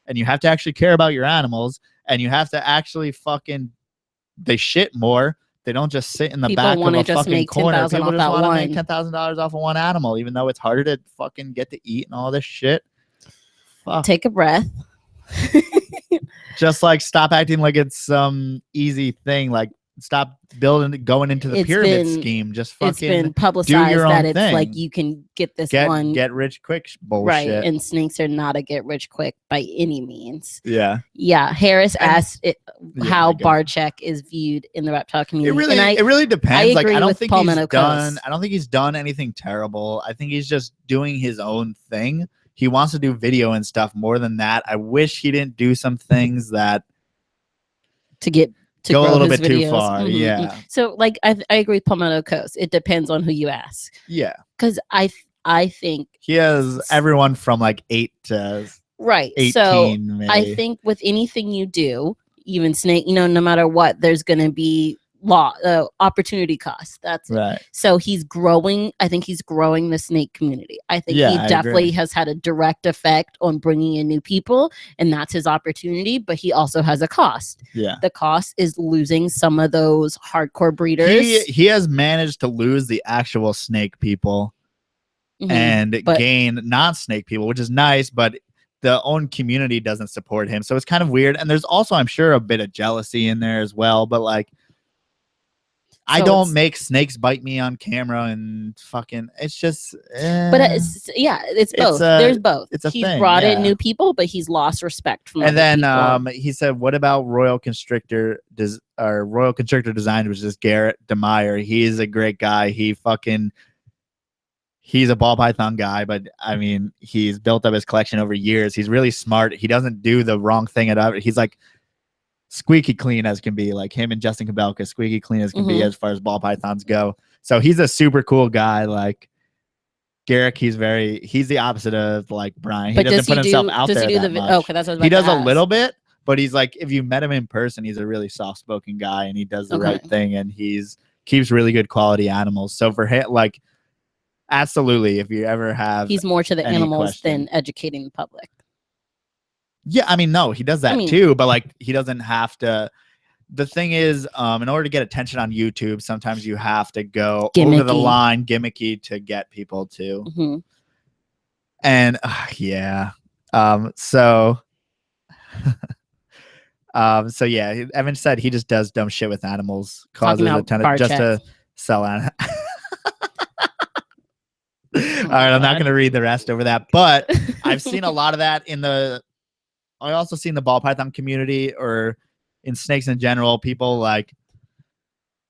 B: and you have to actually care about your animals, and you have to actually they shit more. They don't just sit in the
A: People
B: back of
A: wanna
B: a
A: just
B: fucking
A: make
B: corner.
A: 10,000
B: People
A: off
B: just
A: that
B: want to make
A: one.
B: $10,000 off of one animal, even though it's harder to fucking get to eat and all this shit. Fuck.
A: Take a breath.
B: Just like stop acting like it's some easy thing. Like, stop going into the pyramid scheme. Just fucking
A: it's been
B: do
A: publicized
B: your
A: that
B: own
A: it's
B: thing.
A: like you can get this
B: get rich quick bullshit.
A: right, and snakes are not a get rich quick by any means.
B: Yeah.
A: Harris asked how
B: my God.
A: Barcheck is viewed in the reptile community.
B: It really depends. Like, I don't think
A: Palmetto
B: I don't think he's done anything terrible. I think he's just doing his own thing. He wants to do video and stuff. More than that, I wish he didn't do some things that go a little bit too far.
A: Mm-hmm.
B: Yeah.
A: So, like, I agree with Palmetto Coast. It depends on who you ask.
B: Yeah.
A: Because I think
B: he has everyone from like 8 to
A: right.
B: 18.
A: So
B: maybe.
A: I think with anything you do, even snake, no matter what, there's going to be opportunity cost. That's
B: right.
A: It. So he's growing. I think he's growing the snake community. I think he definitely has had a direct effect on bringing in new people, and that's his opportunity. But he also has a cost.
B: Yeah.
A: The cost is losing some of those hardcore breeders.
B: He has managed to lose the actual snake people and gain non-snake people, which is nice, but the own community doesn't support him. So it's kind of weird. And there's also, I'm sure, a bit of jealousy in there as well. But like, I don't make snakes bite me on camera and fucking, it's just,
A: but it's both. There's both. He's brought in new people, but he's lost respect from
B: and then people. He said, what about Royal Constrictor Design, which is Garrett DeMeyer? He's a great guy. He's a ball python guy, but I mean, he's built up his collection over years. He's really smart. He doesn't do the wrong thing at all. He's like squeaky clean as can be, like him and Justin Kabelka, squeaky clean as can be as far as ball pythons go. So he's a super cool guy. Like Garrick, he's the opposite of like Brian. He doesn't put himself out there that much.
A: That's what
B: he does a little bit, but he's like, if you met him in person, he's a really soft-spoken guy and he does the right thing, and keeps really good quality animals. So for him, like, absolutely, if you ever have,
A: he's more to the animals than educating the public.
B: Yeah, I mean, no, he does that too, but like, he doesn't have to. The thing is, in order to get attention on YouTube, sometimes you have to go over the line, gimmicky, to get people to. And yeah, so yeah, Evan said he just does dumb shit with animals, causes a ton of just to sell on. All right, I'm not going to read the rest over that, but I've seen a lot of that I also seen the ball python community, or in snakes in general, people like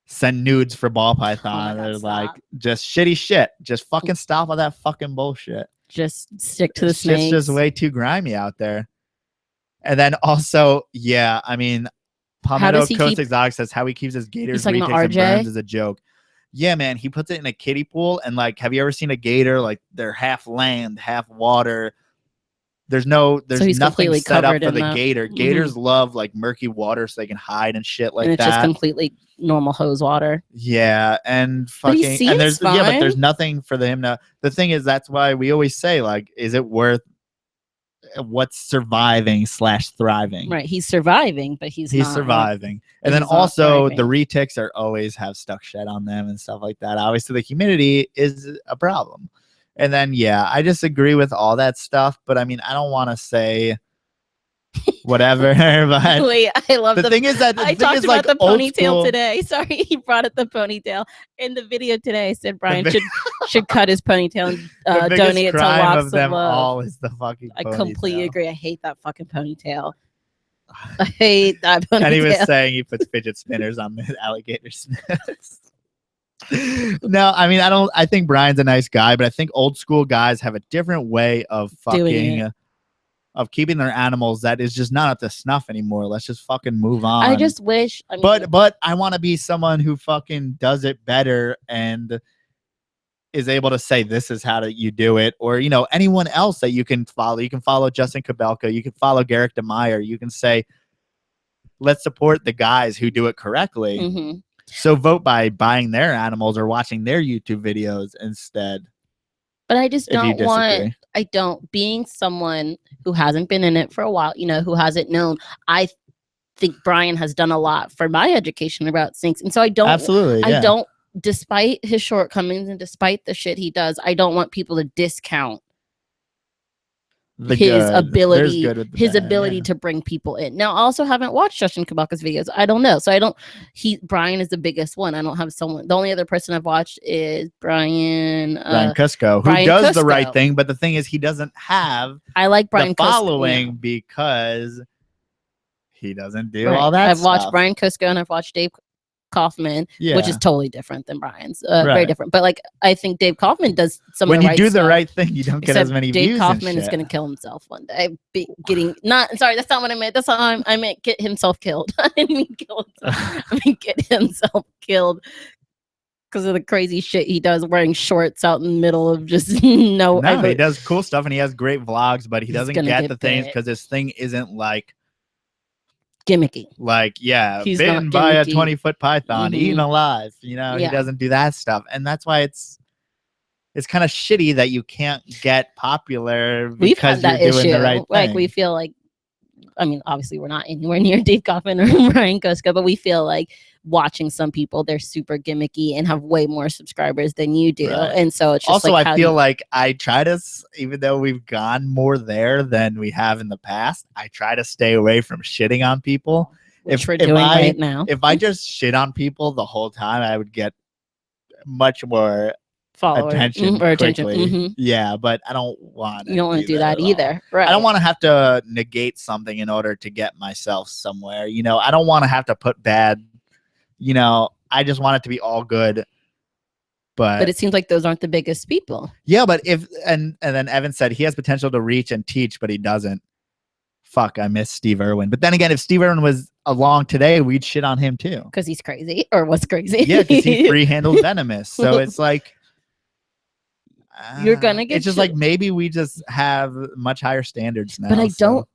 B: send nudes for ball python. They're like, just shitty shit. Just fucking stop with that fucking bullshit.
A: Just stick to the snakes.
B: It's just way too grimy out there. And then also, yeah, I mean, Palmetto Coast Exotic says how he keeps his gators, retakes, and burns is a joke. Yeah, man, he puts it in a kiddie pool, and like, have you ever seen a gator? Like, they're half land, half water. There's nothing set up for the gator. Gators love like murky water so they can hide and shit like that.
A: And it's just completely normal hose water.
B: Yeah, and fucking, and there's fine. Yeah, but there's nothing for him to. The thing is, that's why we always say, like, is it worth what's surviving / thriving?
A: Right, he's surviving, but he's not,
B: surviving. And then also the retics always have stuck shed on them and stuff like that. Obviously, the humidity is a problem. And then, yeah, I disagree with all that stuff, but I mean, I don't want to say whatever. But
A: wait, I love
B: the thing is that
A: I talked about the ponytail today. Sorry, he brought up the ponytail in the video today. I said Brian should cut his ponytail and donate it to Locks of
B: them
A: Love.
B: All is the fucking ponytail.
A: I completely agree. I hate that fucking ponytail. I hate that ponytail.
B: And he was saying he puts fidget spinners on the alligator snips. No, I mean, I think Brian's a nice guy, but I think old school guys have a different way of fucking of keeping their animals that is just not up to snuff anymore. Let's just fucking move on.
A: I just wish. I mean,
B: but I want to be someone who fucking does it better and is able to say this is how you do it, or anyone else that you can follow. You can follow Justin Kabelka. You can follow Garrick DeMeyer. You can say, let's support the guys who do it correctly.
A: Mm-hmm.
B: So vote by buying their animals or watching their YouTube videos instead.
A: But I just don't want. I don't being someone who hasn't been in it for a while. Who hasn't known. I think Brian has done a lot for my education about snakes, and so I don't.
B: Absolutely, yeah.
A: I don't. Despite his shortcomings and despite the shit he does, I don't want people to discount his ability to bring people in. Now, I also haven't watched Justin Kabaka's videos. I don't know. So Brian is the biggest one. I don't have someone. The only other person I've watched is Brian
B: Cusco, who does the right thing. But the thing is, he doesn't have
A: I like Brian
B: the following because he doesn't do all that
A: I've watched Brian Cusco and I've watched Dave Kaufman, which is totally different than Brian's. Very different. But I think Dave Kaufman does some
B: when
A: of the
B: you do the right thing, you don't get as many views.
A: Dave Kaufman is going to kill himself one day. Sorry, that's not what I meant. That's not I meant get himself killed. I didn't mean kill himself. I mean get himself killed because of the crazy shit he does, wearing shorts out in the middle of just
B: he does cool stuff and he has great vlogs, but he doesn't get the things because his thing isn't
A: gimmicky.
B: He's bitten by a 20-foot python, eaten alive. He doesn't do that stuff. And that's why it's kind of shitty that you can't get popular because you're doing the right thing.
A: We feel like, I mean, obviously we're not anywhere near Dave Kaufman or Brian Cusco, but we feel like watching some people, they're super gimmicky and have way more subscribers than you do. Right. And so it's just
B: also, I feel like I try to, even though we've gone more there than we have in the past, I try to stay away from shitting on people.
A: Which we're doing right now.
B: If I just shit on people the whole time, I would get much more attention.
A: Mm-hmm.
B: Yeah, but I don't want to.
A: You don't want to do that either. Right.
B: I don't want to have to negate something in order to get myself somewhere. I don't want to have to put bad. I just want it to be all good. But
A: it seems like those aren't the biggest people.
B: Yeah, but and then Evan said he has potential to reach and teach, but he doesn't. Fuck, I miss Steve Irwin. But then again, if Steve Irwin was along today, we'd shit on him too.
A: Because he's crazy or was crazy.
B: Yeah, because he free-handled venomous. So it's like
A: you're gonna get.
B: It's just maybe we just have much higher standards now.
A: But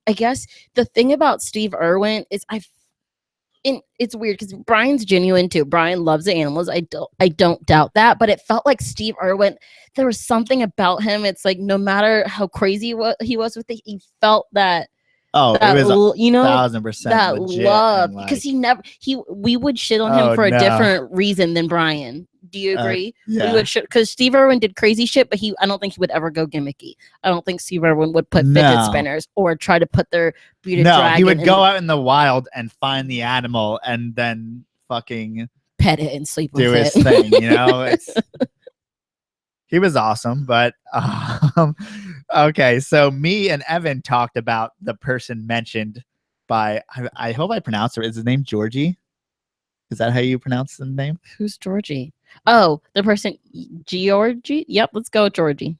A: I guess the thing about Steve Irwin is it's weird because Brian's genuine too. Brian loves the animals. I don't doubt that. But it felt like Steve Irwin, there was something about him. It's like no matter how crazy he was with it, he felt that.
B: Oh,
A: that,
B: it was 1,000%
A: that love because we would shit on him for a different reason than Brian. Do you agree?
B: Yeah.
A: We would because Steve Irwin did crazy shit, but I don't think he would ever go gimmicky. I don't think Steve Irwin would put fidget spinners or try to put their bearded dragon.
B: He would go out in the wild and find the animal and then fucking
A: pet it and sleep with
B: it. Do his thing, It's he was awesome, but okay. So me and Evan talked about the person mentioned by I hope I pronounced it. Is his name Georgie? Is that how you pronounce the name?
A: Who's Georgie? Oh, the person Georgie. Yep, let's go with Georgie.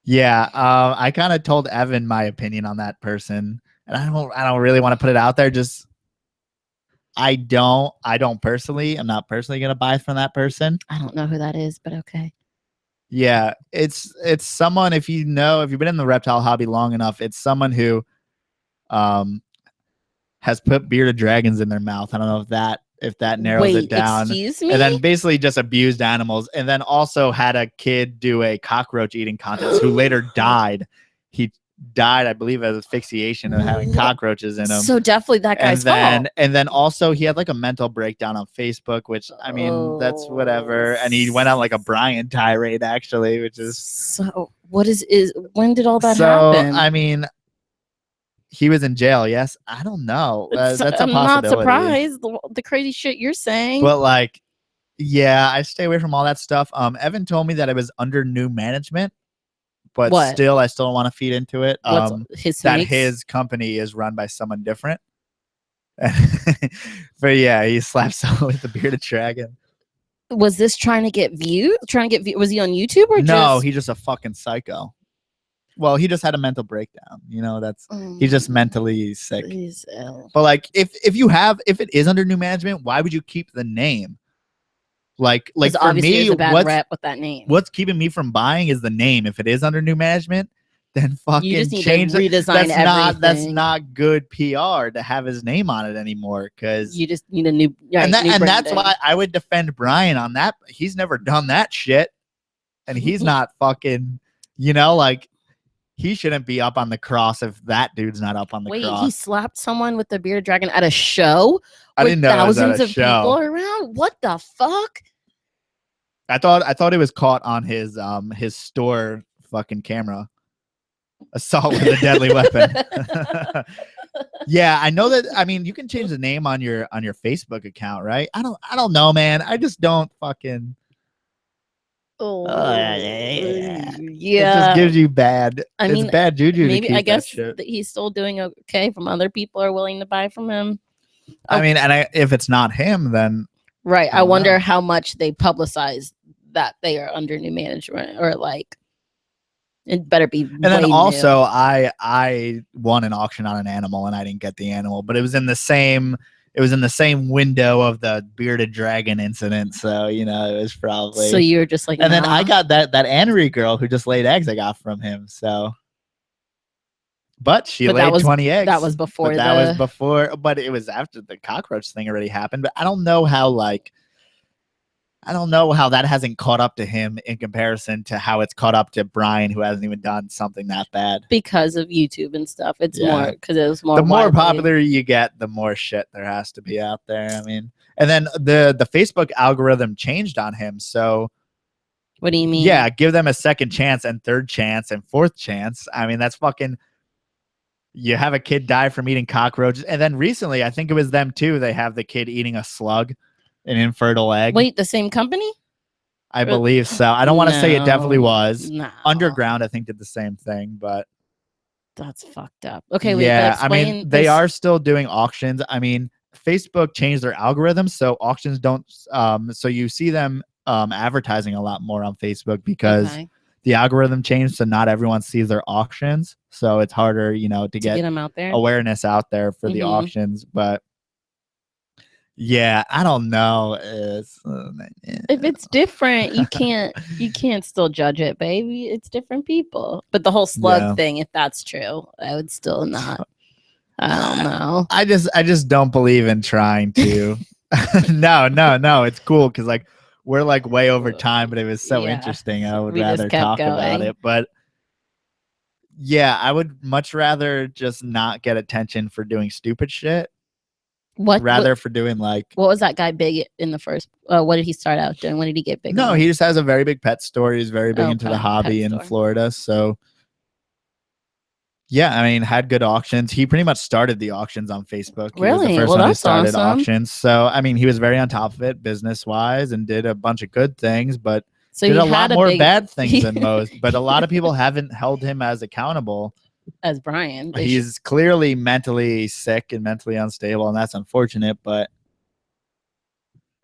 B: Yeah, I kind of told Evan my opinion on that person, and I don't really want to put it out there. Just I don't personally. I'm not personally gonna buy from that person.
A: I don't know who that is, but okay.
B: Yeah, it's someone if you've been in the reptile hobby long enough, it's someone who has put bearded dragons in their mouth. I don't know if that narrows it down.
A: Excuse me?
B: And then basically just abused animals, and then also had a kid do a cockroach eating contest who later died. He died, I believe, of asphyxiation of having cockroaches in him.
A: So definitely that guy's fault.
B: And then also he had a mental breakdown on Facebook, which I mean that's whatever. And he went on a Brian tirade actually, which is
A: so. What is when did all that happen?
B: I mean, he was in jail. Yes, I don't know. That's a possibility.
A: I'm not surprised the crazy shit you're saying.
B: But yeah, I stay away from all that stuff. Evan told me that it was under new management. But I still don't want to feed into it. That his company is run by someone different. But yeah, he slapped someone with a bearded dragon.
A: Was this trying to get views? Was he on YouTube or
B: no? He's just a fucking psycho. Well, he just had a mental breakdown. You know, he's just mentally sick.
A: He's ill.
B: But like, if it is under new management, why would you keep the name? Like for me,
A: a bad rep with that name.
B: What's keeping me from buying is the name. If it is under new management, then fucking
A: you just need
B: change
A: to redesign everything.
B: That's not good PR to have his name on it anymore. Because
A: you just need a new.
B: And that's why I would defend Brian on that. He's never done that shit, and he's not fucking. You know, like. He shouldn't be up on the cross if that dude's not up on the cross.
A: Wait, he slapped someone with the bearded dragon at a show?
B: I didn't know
A: thousands of people around? What the fuck?
B: I thought it was caught on his store fucking camera. Assault with a deadly weapon. Yeah, I know that. I mean, you can change the name on your Facebook account, right? I don't know, man. I just don't fucking.
A: Yeah.
B: It just gives you bad. It's bad juju.
A: Maybe I guess that he's still doing okay from other people are willing to buy from him.
B: I mean, and if it's not him, then
A: right. I wonder how much they publicize that they are under new management, or like it better be.
B: And then also, I won an auction on an animal, and I didn't get the animal, but it was in the same. It was in the same window of the bearded dragon incident, so you know it was probably.
A: So you were just like,
B: and then I got that Anery girl who just laid eggs. I got from him, so. But she laid 20 eggs.
A: That was before.
B: But it was after the cockroach thing already happened. But I don't know how that hasn't caught up to him in comparison to how it's caught up to Brian, who hasn't even done something that bad.
A: Because of YouTube and stuff. It's more because it was more.
B: The more popular you get, the more shit there has to be out there. I mean, and then the Facebook algorithm changed on him. So
A: what do you mean?
B: Yeah, give them a second chance and third chance and fourth chance. I mean, that's fucking. You have a kid die from eating cockroaches. And then recently, I think it was them too. They have the kid eating a slug, an infertile egg.
A: Wait, the same company?
B: I believe so. I don't want to say it definitely was.
A: No.
B: Underground, I think, did the same thing, but
A: that's fucked up. Okay,
B: yeah, I mean, they are still doing auctions. I mean, Facebook changed their algorithms, so auctions don't. So you see them advertising a lot more on Facebook because the algorithm changed, so not everyone sees their auctions. So it's harder, you know, to get
A: them out there,
B: awareness out there for the auctions, but. Yeah, I don't know.
A: If it's different, you can't still judge it, baby. It's different people. But the whole slug thing, if that's true, I would still not. I don't know.
B: I just don't believe in trying to. No. It's cool because like we're like way over time, but it was so interesting. I would rather talk about it, but. Yeah, I would much rather just not get attention for doing stupid shit. For doing like
A: what was that guy big in the first what did he start out doing? When did he get big?
B: No, he just has a very big pet store. He's very big into the hobby in Florida. So yeah, I mean, had good auctions. He pretty much started the auctions on Facebook. He was the first one who started auctions. So I mean, he was very on top of it business wise and did a bunch of good things, but did a lot more bad things than most. But a lot of people haven't held him as accountable.
A: As Brian,
B: he's clearly mentally sick and mentally unstable, and that's unfortunate, but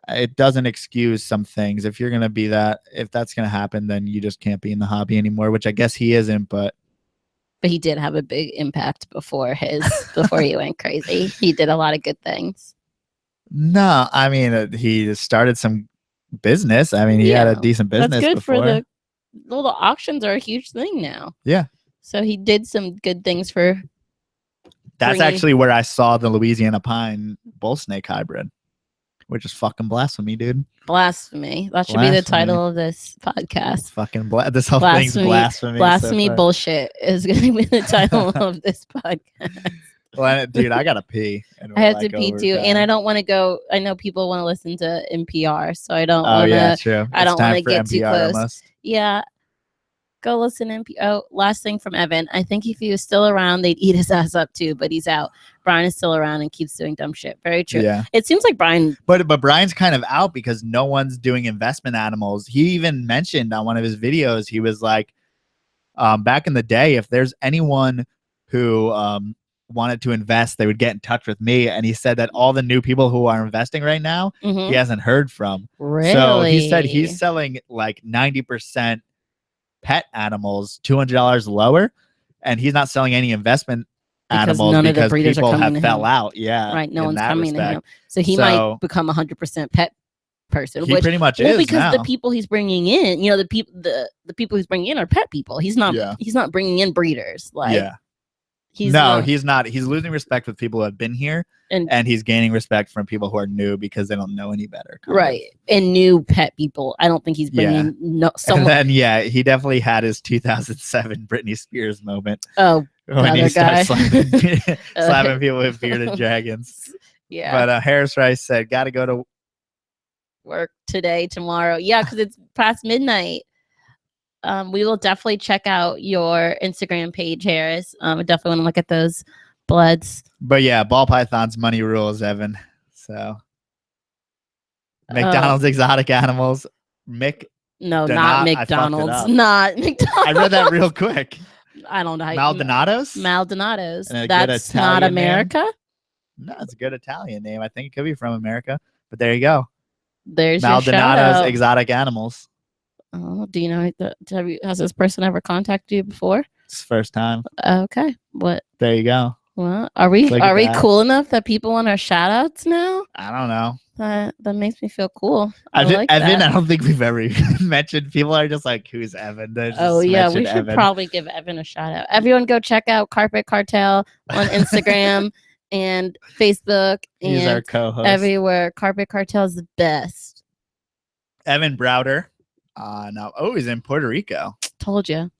B: it doesn't excuse some things. If you're going to be if that's going to happen, then you just can't be in the hobby anymore, which I guess he isn't, but
A: he did have a big impact before he went crazy. He did a lot of good things.
B: No, I mean, he started some business. I mean, he had a decent business.
A: That's good
B: before.
A: For the auctions are a huge thing now.
B: Yeah.
A: So he did some good things for.
B: That's actually where I saw the Louisiana Pine bull snake hybrid, which is fucking blasphemy, dude.
A: Blasphemy. That should be the title of this podcast.
B: Fucking this whole thing's blasphemy.
A: Blasphemy bullshit is going to be the title of this podcast.
B: Well, dude, I gotta pee.
A: I have to pee too, and I don't want to go. I know people want to listen to NPR, so I don't. Oh yeah,
B: true.
A: I don't want to get too close.
B: Almost.
A: Yeah. Go listen to NPR. Oh, last thing from Evan. I think if he was still around, they'd eat his ass up too, but he's out. Brian is still around and keeps doing dumb shit. Very true.
B: Yeah.
A: It seems like Brian.
B: But Brian's kind of out because no one's doing investment animals. He even mentioned on one of his videos, he was like, back in the day, if there's anyone who wanted to invest, they would get in touch with me. And he said that all the new people who are investing right now, he hasn't heard from.
A: Really?
B: So he said he's selling like 90% pet animals, $200 lower, and he's not selling any investment animals
A: none of the
B: because
A: breeders
B: people
A: are coming
B: have
A: to
B: fell
A: him.
B: out. Yeah,
A: Right. No one's
B: that
A: coming to
B: respect.
A: him. So he might become 100% pet person.
B: He pretty much is
A: because
B: now.
A: the people he's bringing in, you know, the people he's bringing in are pet people. He's not bringing in breeders. Like, he's not.
B: He's losing respect with people who have been here, and he's gaining respect from people who are new because they don't know any better.
A: Right. And new pet people. I don't think he's bringing someone.
B: And then, he definitely had his 2007 Britney Spears moment.
A: Oh,
B: when he started slapping people with bearded dragons.
A: Yeah.
B: But Harris Rice said, got to go to
A: work today, tomorrow. Yeah, because it's past midnight. We will definitely check out your Instagram page, Harris. I definitely want to look at those bloods.
B: But yeah, ball pythons, money rules, Evan. So McDonald's exotic animals.
A: Not McDonald's. Not McDonald's.
B: I read that real quick.
A: I don't know.
B: Maldonados?
A: Maldonados. That's not America?
B: Name? No, it's a good Italian name. I think it could be from America. But there you go.
A: There's
B: Maldonados exotic animals.
A: Oh, do you know? Has this person ever contacted you before?
B: It's the first time.
A: Okay. What?
B: There you go.
A: Well, are we cool enough that people want our shout outs now?
B: I don't know.
A: That makes me feel cool.
B: Evan, I don't think we've ever mentioned. People are just like, who's Evan?
A: We should probably give Evan a shout out. Everyone go check out Carpet Cartel on Instagram and Facebook.
B: He's our co-host.
A: Everywhere. Carpet Cartel is the best.
B: Evan Browder. He's in Puerto Rico.
A: Told you.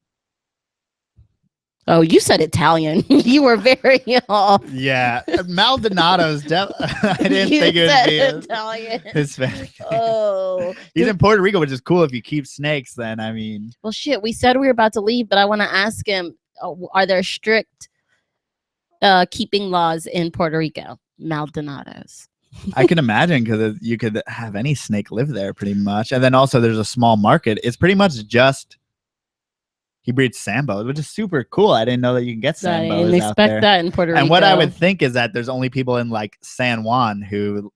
A: Oh, you said Italian. You were very off.
B: Yeah, Maldonado's. I didn't think it would be
A: Italian.
B: Hispanic.
A: Oh,
B: he's in Puerto Rico, which is cool. If you keep snakes, then I mean.
A: Well, shit. We said we were about to leave, but I want to ask him: are there strict keeping laws in Puerto Rico? Maldonados.
B: I can imagine, because you could have any snake live there pretty much, and then also there's a small market. It's pretty much just. He breeds Sambos, which is super cool. I didn't know that you can get Sambos out there. I didn't expect
A: that in Puerto Rico.
B: And what I would think is that there's only people in like San Juan who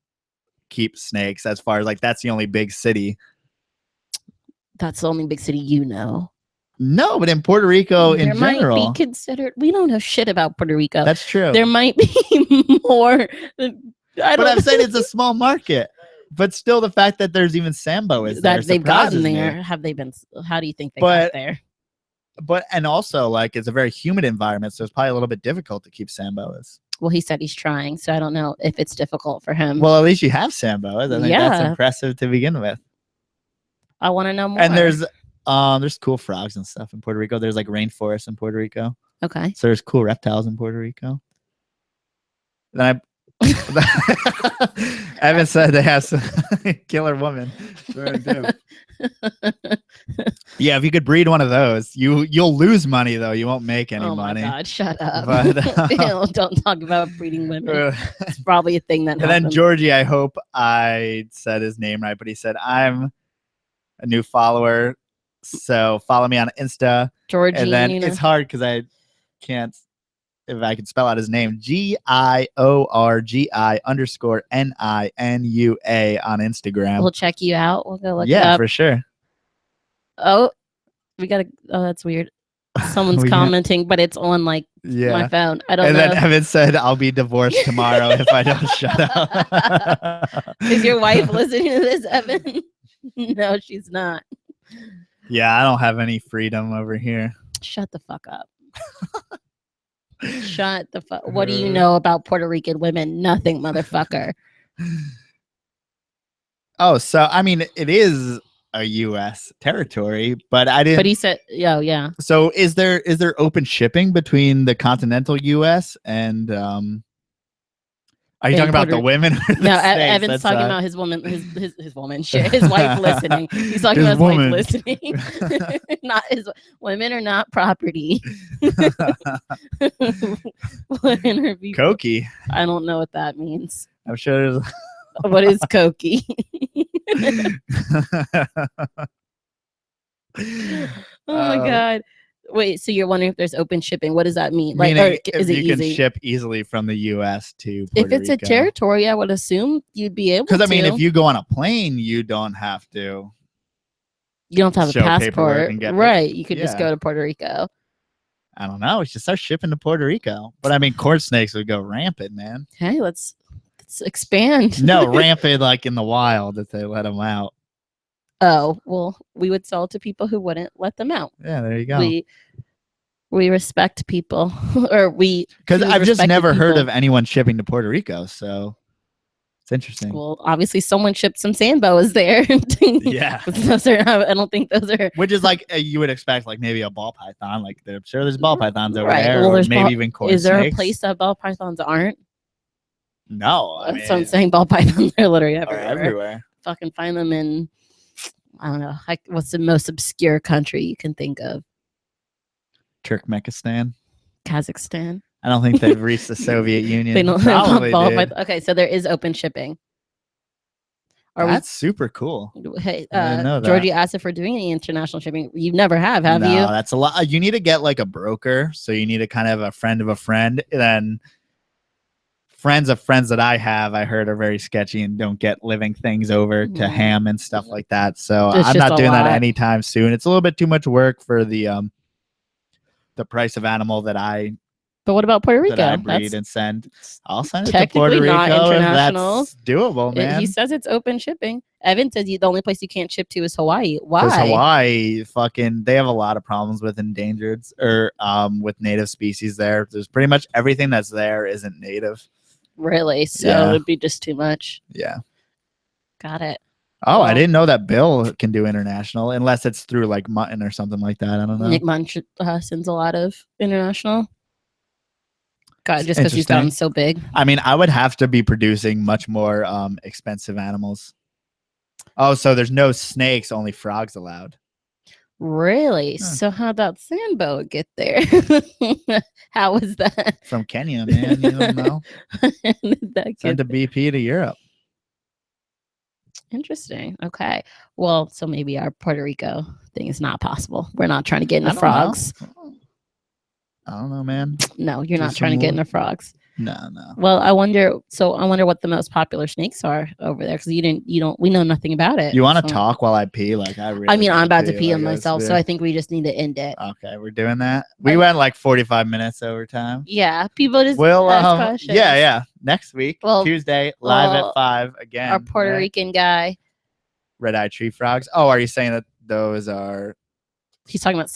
B: keep snakes, as far as like that's the only big city.
A: That's the only big city you know.
B: No, but in Puerto Rico in general.
A: Might be considered. We don't know shit about Puerto Rico.
B: That's true.
A: There might be more.
B: But I'm saying it's a small market. But still, the fact that there's even Sambo is
A: that they've gotten
B: me.
A: there. Have they been? How do you think they got there?
B: And also, like, it's a very humid environment, so it's probably a little bit difficult to keep Sambos.
A: Well, he said he's trying, so I don't know if it's difficult for him.
B: Well, at least you have Sambos. I think that's impressive to begin with.
A: I want to know more.
B: And there's cool frogs and stuff in Puerto Rico. There's like rainforests in Puerto Rico.
A: Okay.
B: So there's cool reptiles in Puerto Rico. Then Evan said they have some killer woman. Yeah, if you could breed one of those, you'll lose money though. You won't make any money.
A: Oh my God, shut up! But, don't talk about breeding women. It's probably a thing that.
B: And then Georgie, I hope I said his name right, but he said I'm a new follower, so follow me on Insta.
A: Georgie,
B: and then it's hard because I can't. If I could spell out his name, GIORGI_NINUA on Instagram.
A: We'll check you out. We'll go look it up.
B: Yeah, for sure.
A: Oh, that's weird. Someone's commenting, but it's on like my phone. I don't know.
B: And then Evan said, I'll be divorced tomorrow if I don't shut up.
A: Is your wife listening to this, Evan? No, she's not.
B: Yeah, I don't have any freedom over here.
A: Shut the fuck up. Shut the fuck. What do you know about Puerto Rican women? Nothing, motherfucker.
B: Oh, so I mean, it is a U.S. territory, but I didn't.
A: But he said, yeah.
B: So is there open shipping between the continental U.S. and Are you talking about the women?
A: No, Evan's talking about his woman, his woman, shit, his wife listening. He's talking about his wife listening. Not his women are not property.
B: Cokie.
A: I don't know what that means.
B: I'm sure there's.
A: What is cokie? Oh my God. Wait, so you're wondering if there's open shipping? What does that mean? Like,
B: Meaning,
A: or
B: if
A: is it
B: you can
A: easy?
B: ship easily from the U.S. to
A: If
B: Puerto
A: it's a
B: Rico.
A: territory, I would assume you'd be able to.
B: Because I mean, if you go on a plane, you don't have to.
A: You don't have to
B: show
A: have a
B: paperwork
A: passport,
B: and get
A: right? You could just
B: yeah.
A: go to Puerto Rico.
B: I don't know. We should start shipping to Puerto Rico. But I mean, court snakes would go rampant, man.
A: Hey, let's expand.
B: No, rampant like in the wild if they let them out.
A: Oh, well, we would sell to people who wouldn't let them out.
B: Yeah, there you go.
A: We respect people, or we.
B: Because I've just never heard
A: people.
B: of anyone shipping to Puerto Rico, so it's interesting.
A: Well, obviously, someone shipped some sand boas there.
B: Yeah,
A: those are. I don't think those are.
B: Which is like you would expect, like maybe a ball python. Like I'm sure there's ball pythons over
A: Right.
B: there,
A: Well,
B: or
A: there's
B: maybe even corn
A: Is there
B: snakes.
A: a place that ball pythons aren't?
B: No, I
A: That's what I'm saying. Ball pythons are literally everywhere.
B: everywhere.
A: Fucking find them in. I don't know. Like, what's the most obscure country you can think of?
B: Turkmenistan.
A: Kazakhstan.
B: I don't think they've reached the Soviet Union.
A: They don't
B: Probably
A: ball
B: did.
A: Okay, so there is open shipping.
B: That's super cool.
A: Hey,
B: I didn't know that.
A: Georgie asked if we're doing any international shipping. You never have you?
B: No, that's a lot. You need to get like a broker. So you need to kind of a friend of a friend. Then friends of friends that I have, I heard are very sketchy and don't get living things over to ham and stuff like that. So
A: It's
B: I'm
A: just
B: not
A: a
B: doing that
A: lot.
B: anytime soon. It's a little bit too much work for the price of animal that I
A: But what about Puerto Rico?
B: that I breed and send. I'll send it to
A: technically
B: Puerto Rico
A: not
B: if
A: international.
B: that's doable, man.
A: He says it's open shipping. Evan says the only place you can't ship to is Hawaii. Why?
B: Because Hawaii, they have a lot of problems with endangered or with native species there. There's pretty much everything that's there isn't native.
A: Really? So
B: Yeah.
A: it'd be just too much.
B: Yeah.
A: Got it.
B: Oh,
A: Well,
B: I didn't know that Bill can do international unless it's through like mutton or something like that. I don't know.
A: Nick Munch sends a lot of international. God, just because he's
B: Interesting.
A: gotten so big.
B: I mean, I would have to be producing much more expensive animals. Oh, so there's no snakes, only frogs allowed.
A: Really?
B: Huh.
A: So how'd that sandboa get there? How was that?
B: From Kenya, man. You don't know.
A: Did that
B: Send
A: get
B: a BP to Europe.
A: Interesting. Okay. Well, so maybe our Puerto Rico thing is not possible. We're not trying to get
B: I
A: into
B: don't
A: frogs.
B: know. I don't know, man.
A: No, you're
B: Do
A: not trying to
B: some
A: get
B: more.
A: into frogs.
B: No.
A: Well, I wonder what the most popular snakes are over there because we know nothing about it.
B: You want to
A: so.
B: talk while I pee? Like I really.
A: I mean, I'm about to
B: feel
A: pee on
B: like
A: myself, so I think we just need to end it.
B: Okay, we're doing that. We went like 45 minutes over time.
A: Yeah, people just
B: We'll
A: ask questions.
B: yeah. Next week,
A: Well,
B: Tuesday, live at 5 again.
A: Our Puerto
B: right?
A: Rican guy.
B: Red-eyed tree frogs. Oh, are you saying that those are?
A: He's talking about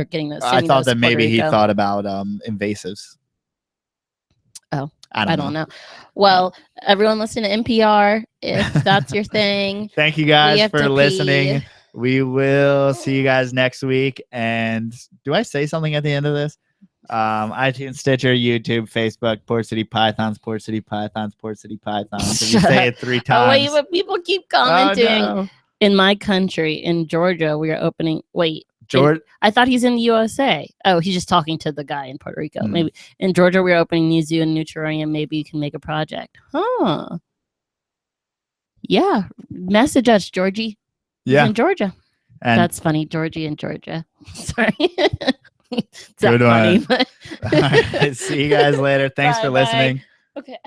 A: getting those.
B: I thought that maybe he
A: Rico.
B: thought about invasives.
A: Oh,
B: I
A: don't know. Well, everyone listen to NPR if that's your thing.
B: Thank you
A: We
B: guys
A: have
B: for
A: to
B: listening.
A: pee.
B: We will see you guys next week. And do I say something at the end of this? iTunes, Stitcher, YouTube, Facebook, Port City Pythons, Port City Pythons, Port City Pythons. If you say it 3 times.
A: Oh, wait, but people keep commenting.
B: Oh, no.
A: In my country, in Georgia, we are opening. Wait,
B: George.
A: I thought he's in the USA. Oh, he's just talking to the guy in Puerto Rico.
B: Hmm.
A: Maybe in Georgia, we're opening new zoo and new terrarium. Maybe you can make a project. Huh. Yeah. Message us, Georgie. He's
B: Yeah.
A: in Georgia.
B: And
A: That's funny. Georgie in Georgia. Sorry. It's
B: Good
A: not funny,
B: one.
A: but-
B: all right, see you guys later. Thanks for
A: Bye-bye.
B: listening.
A: Okay.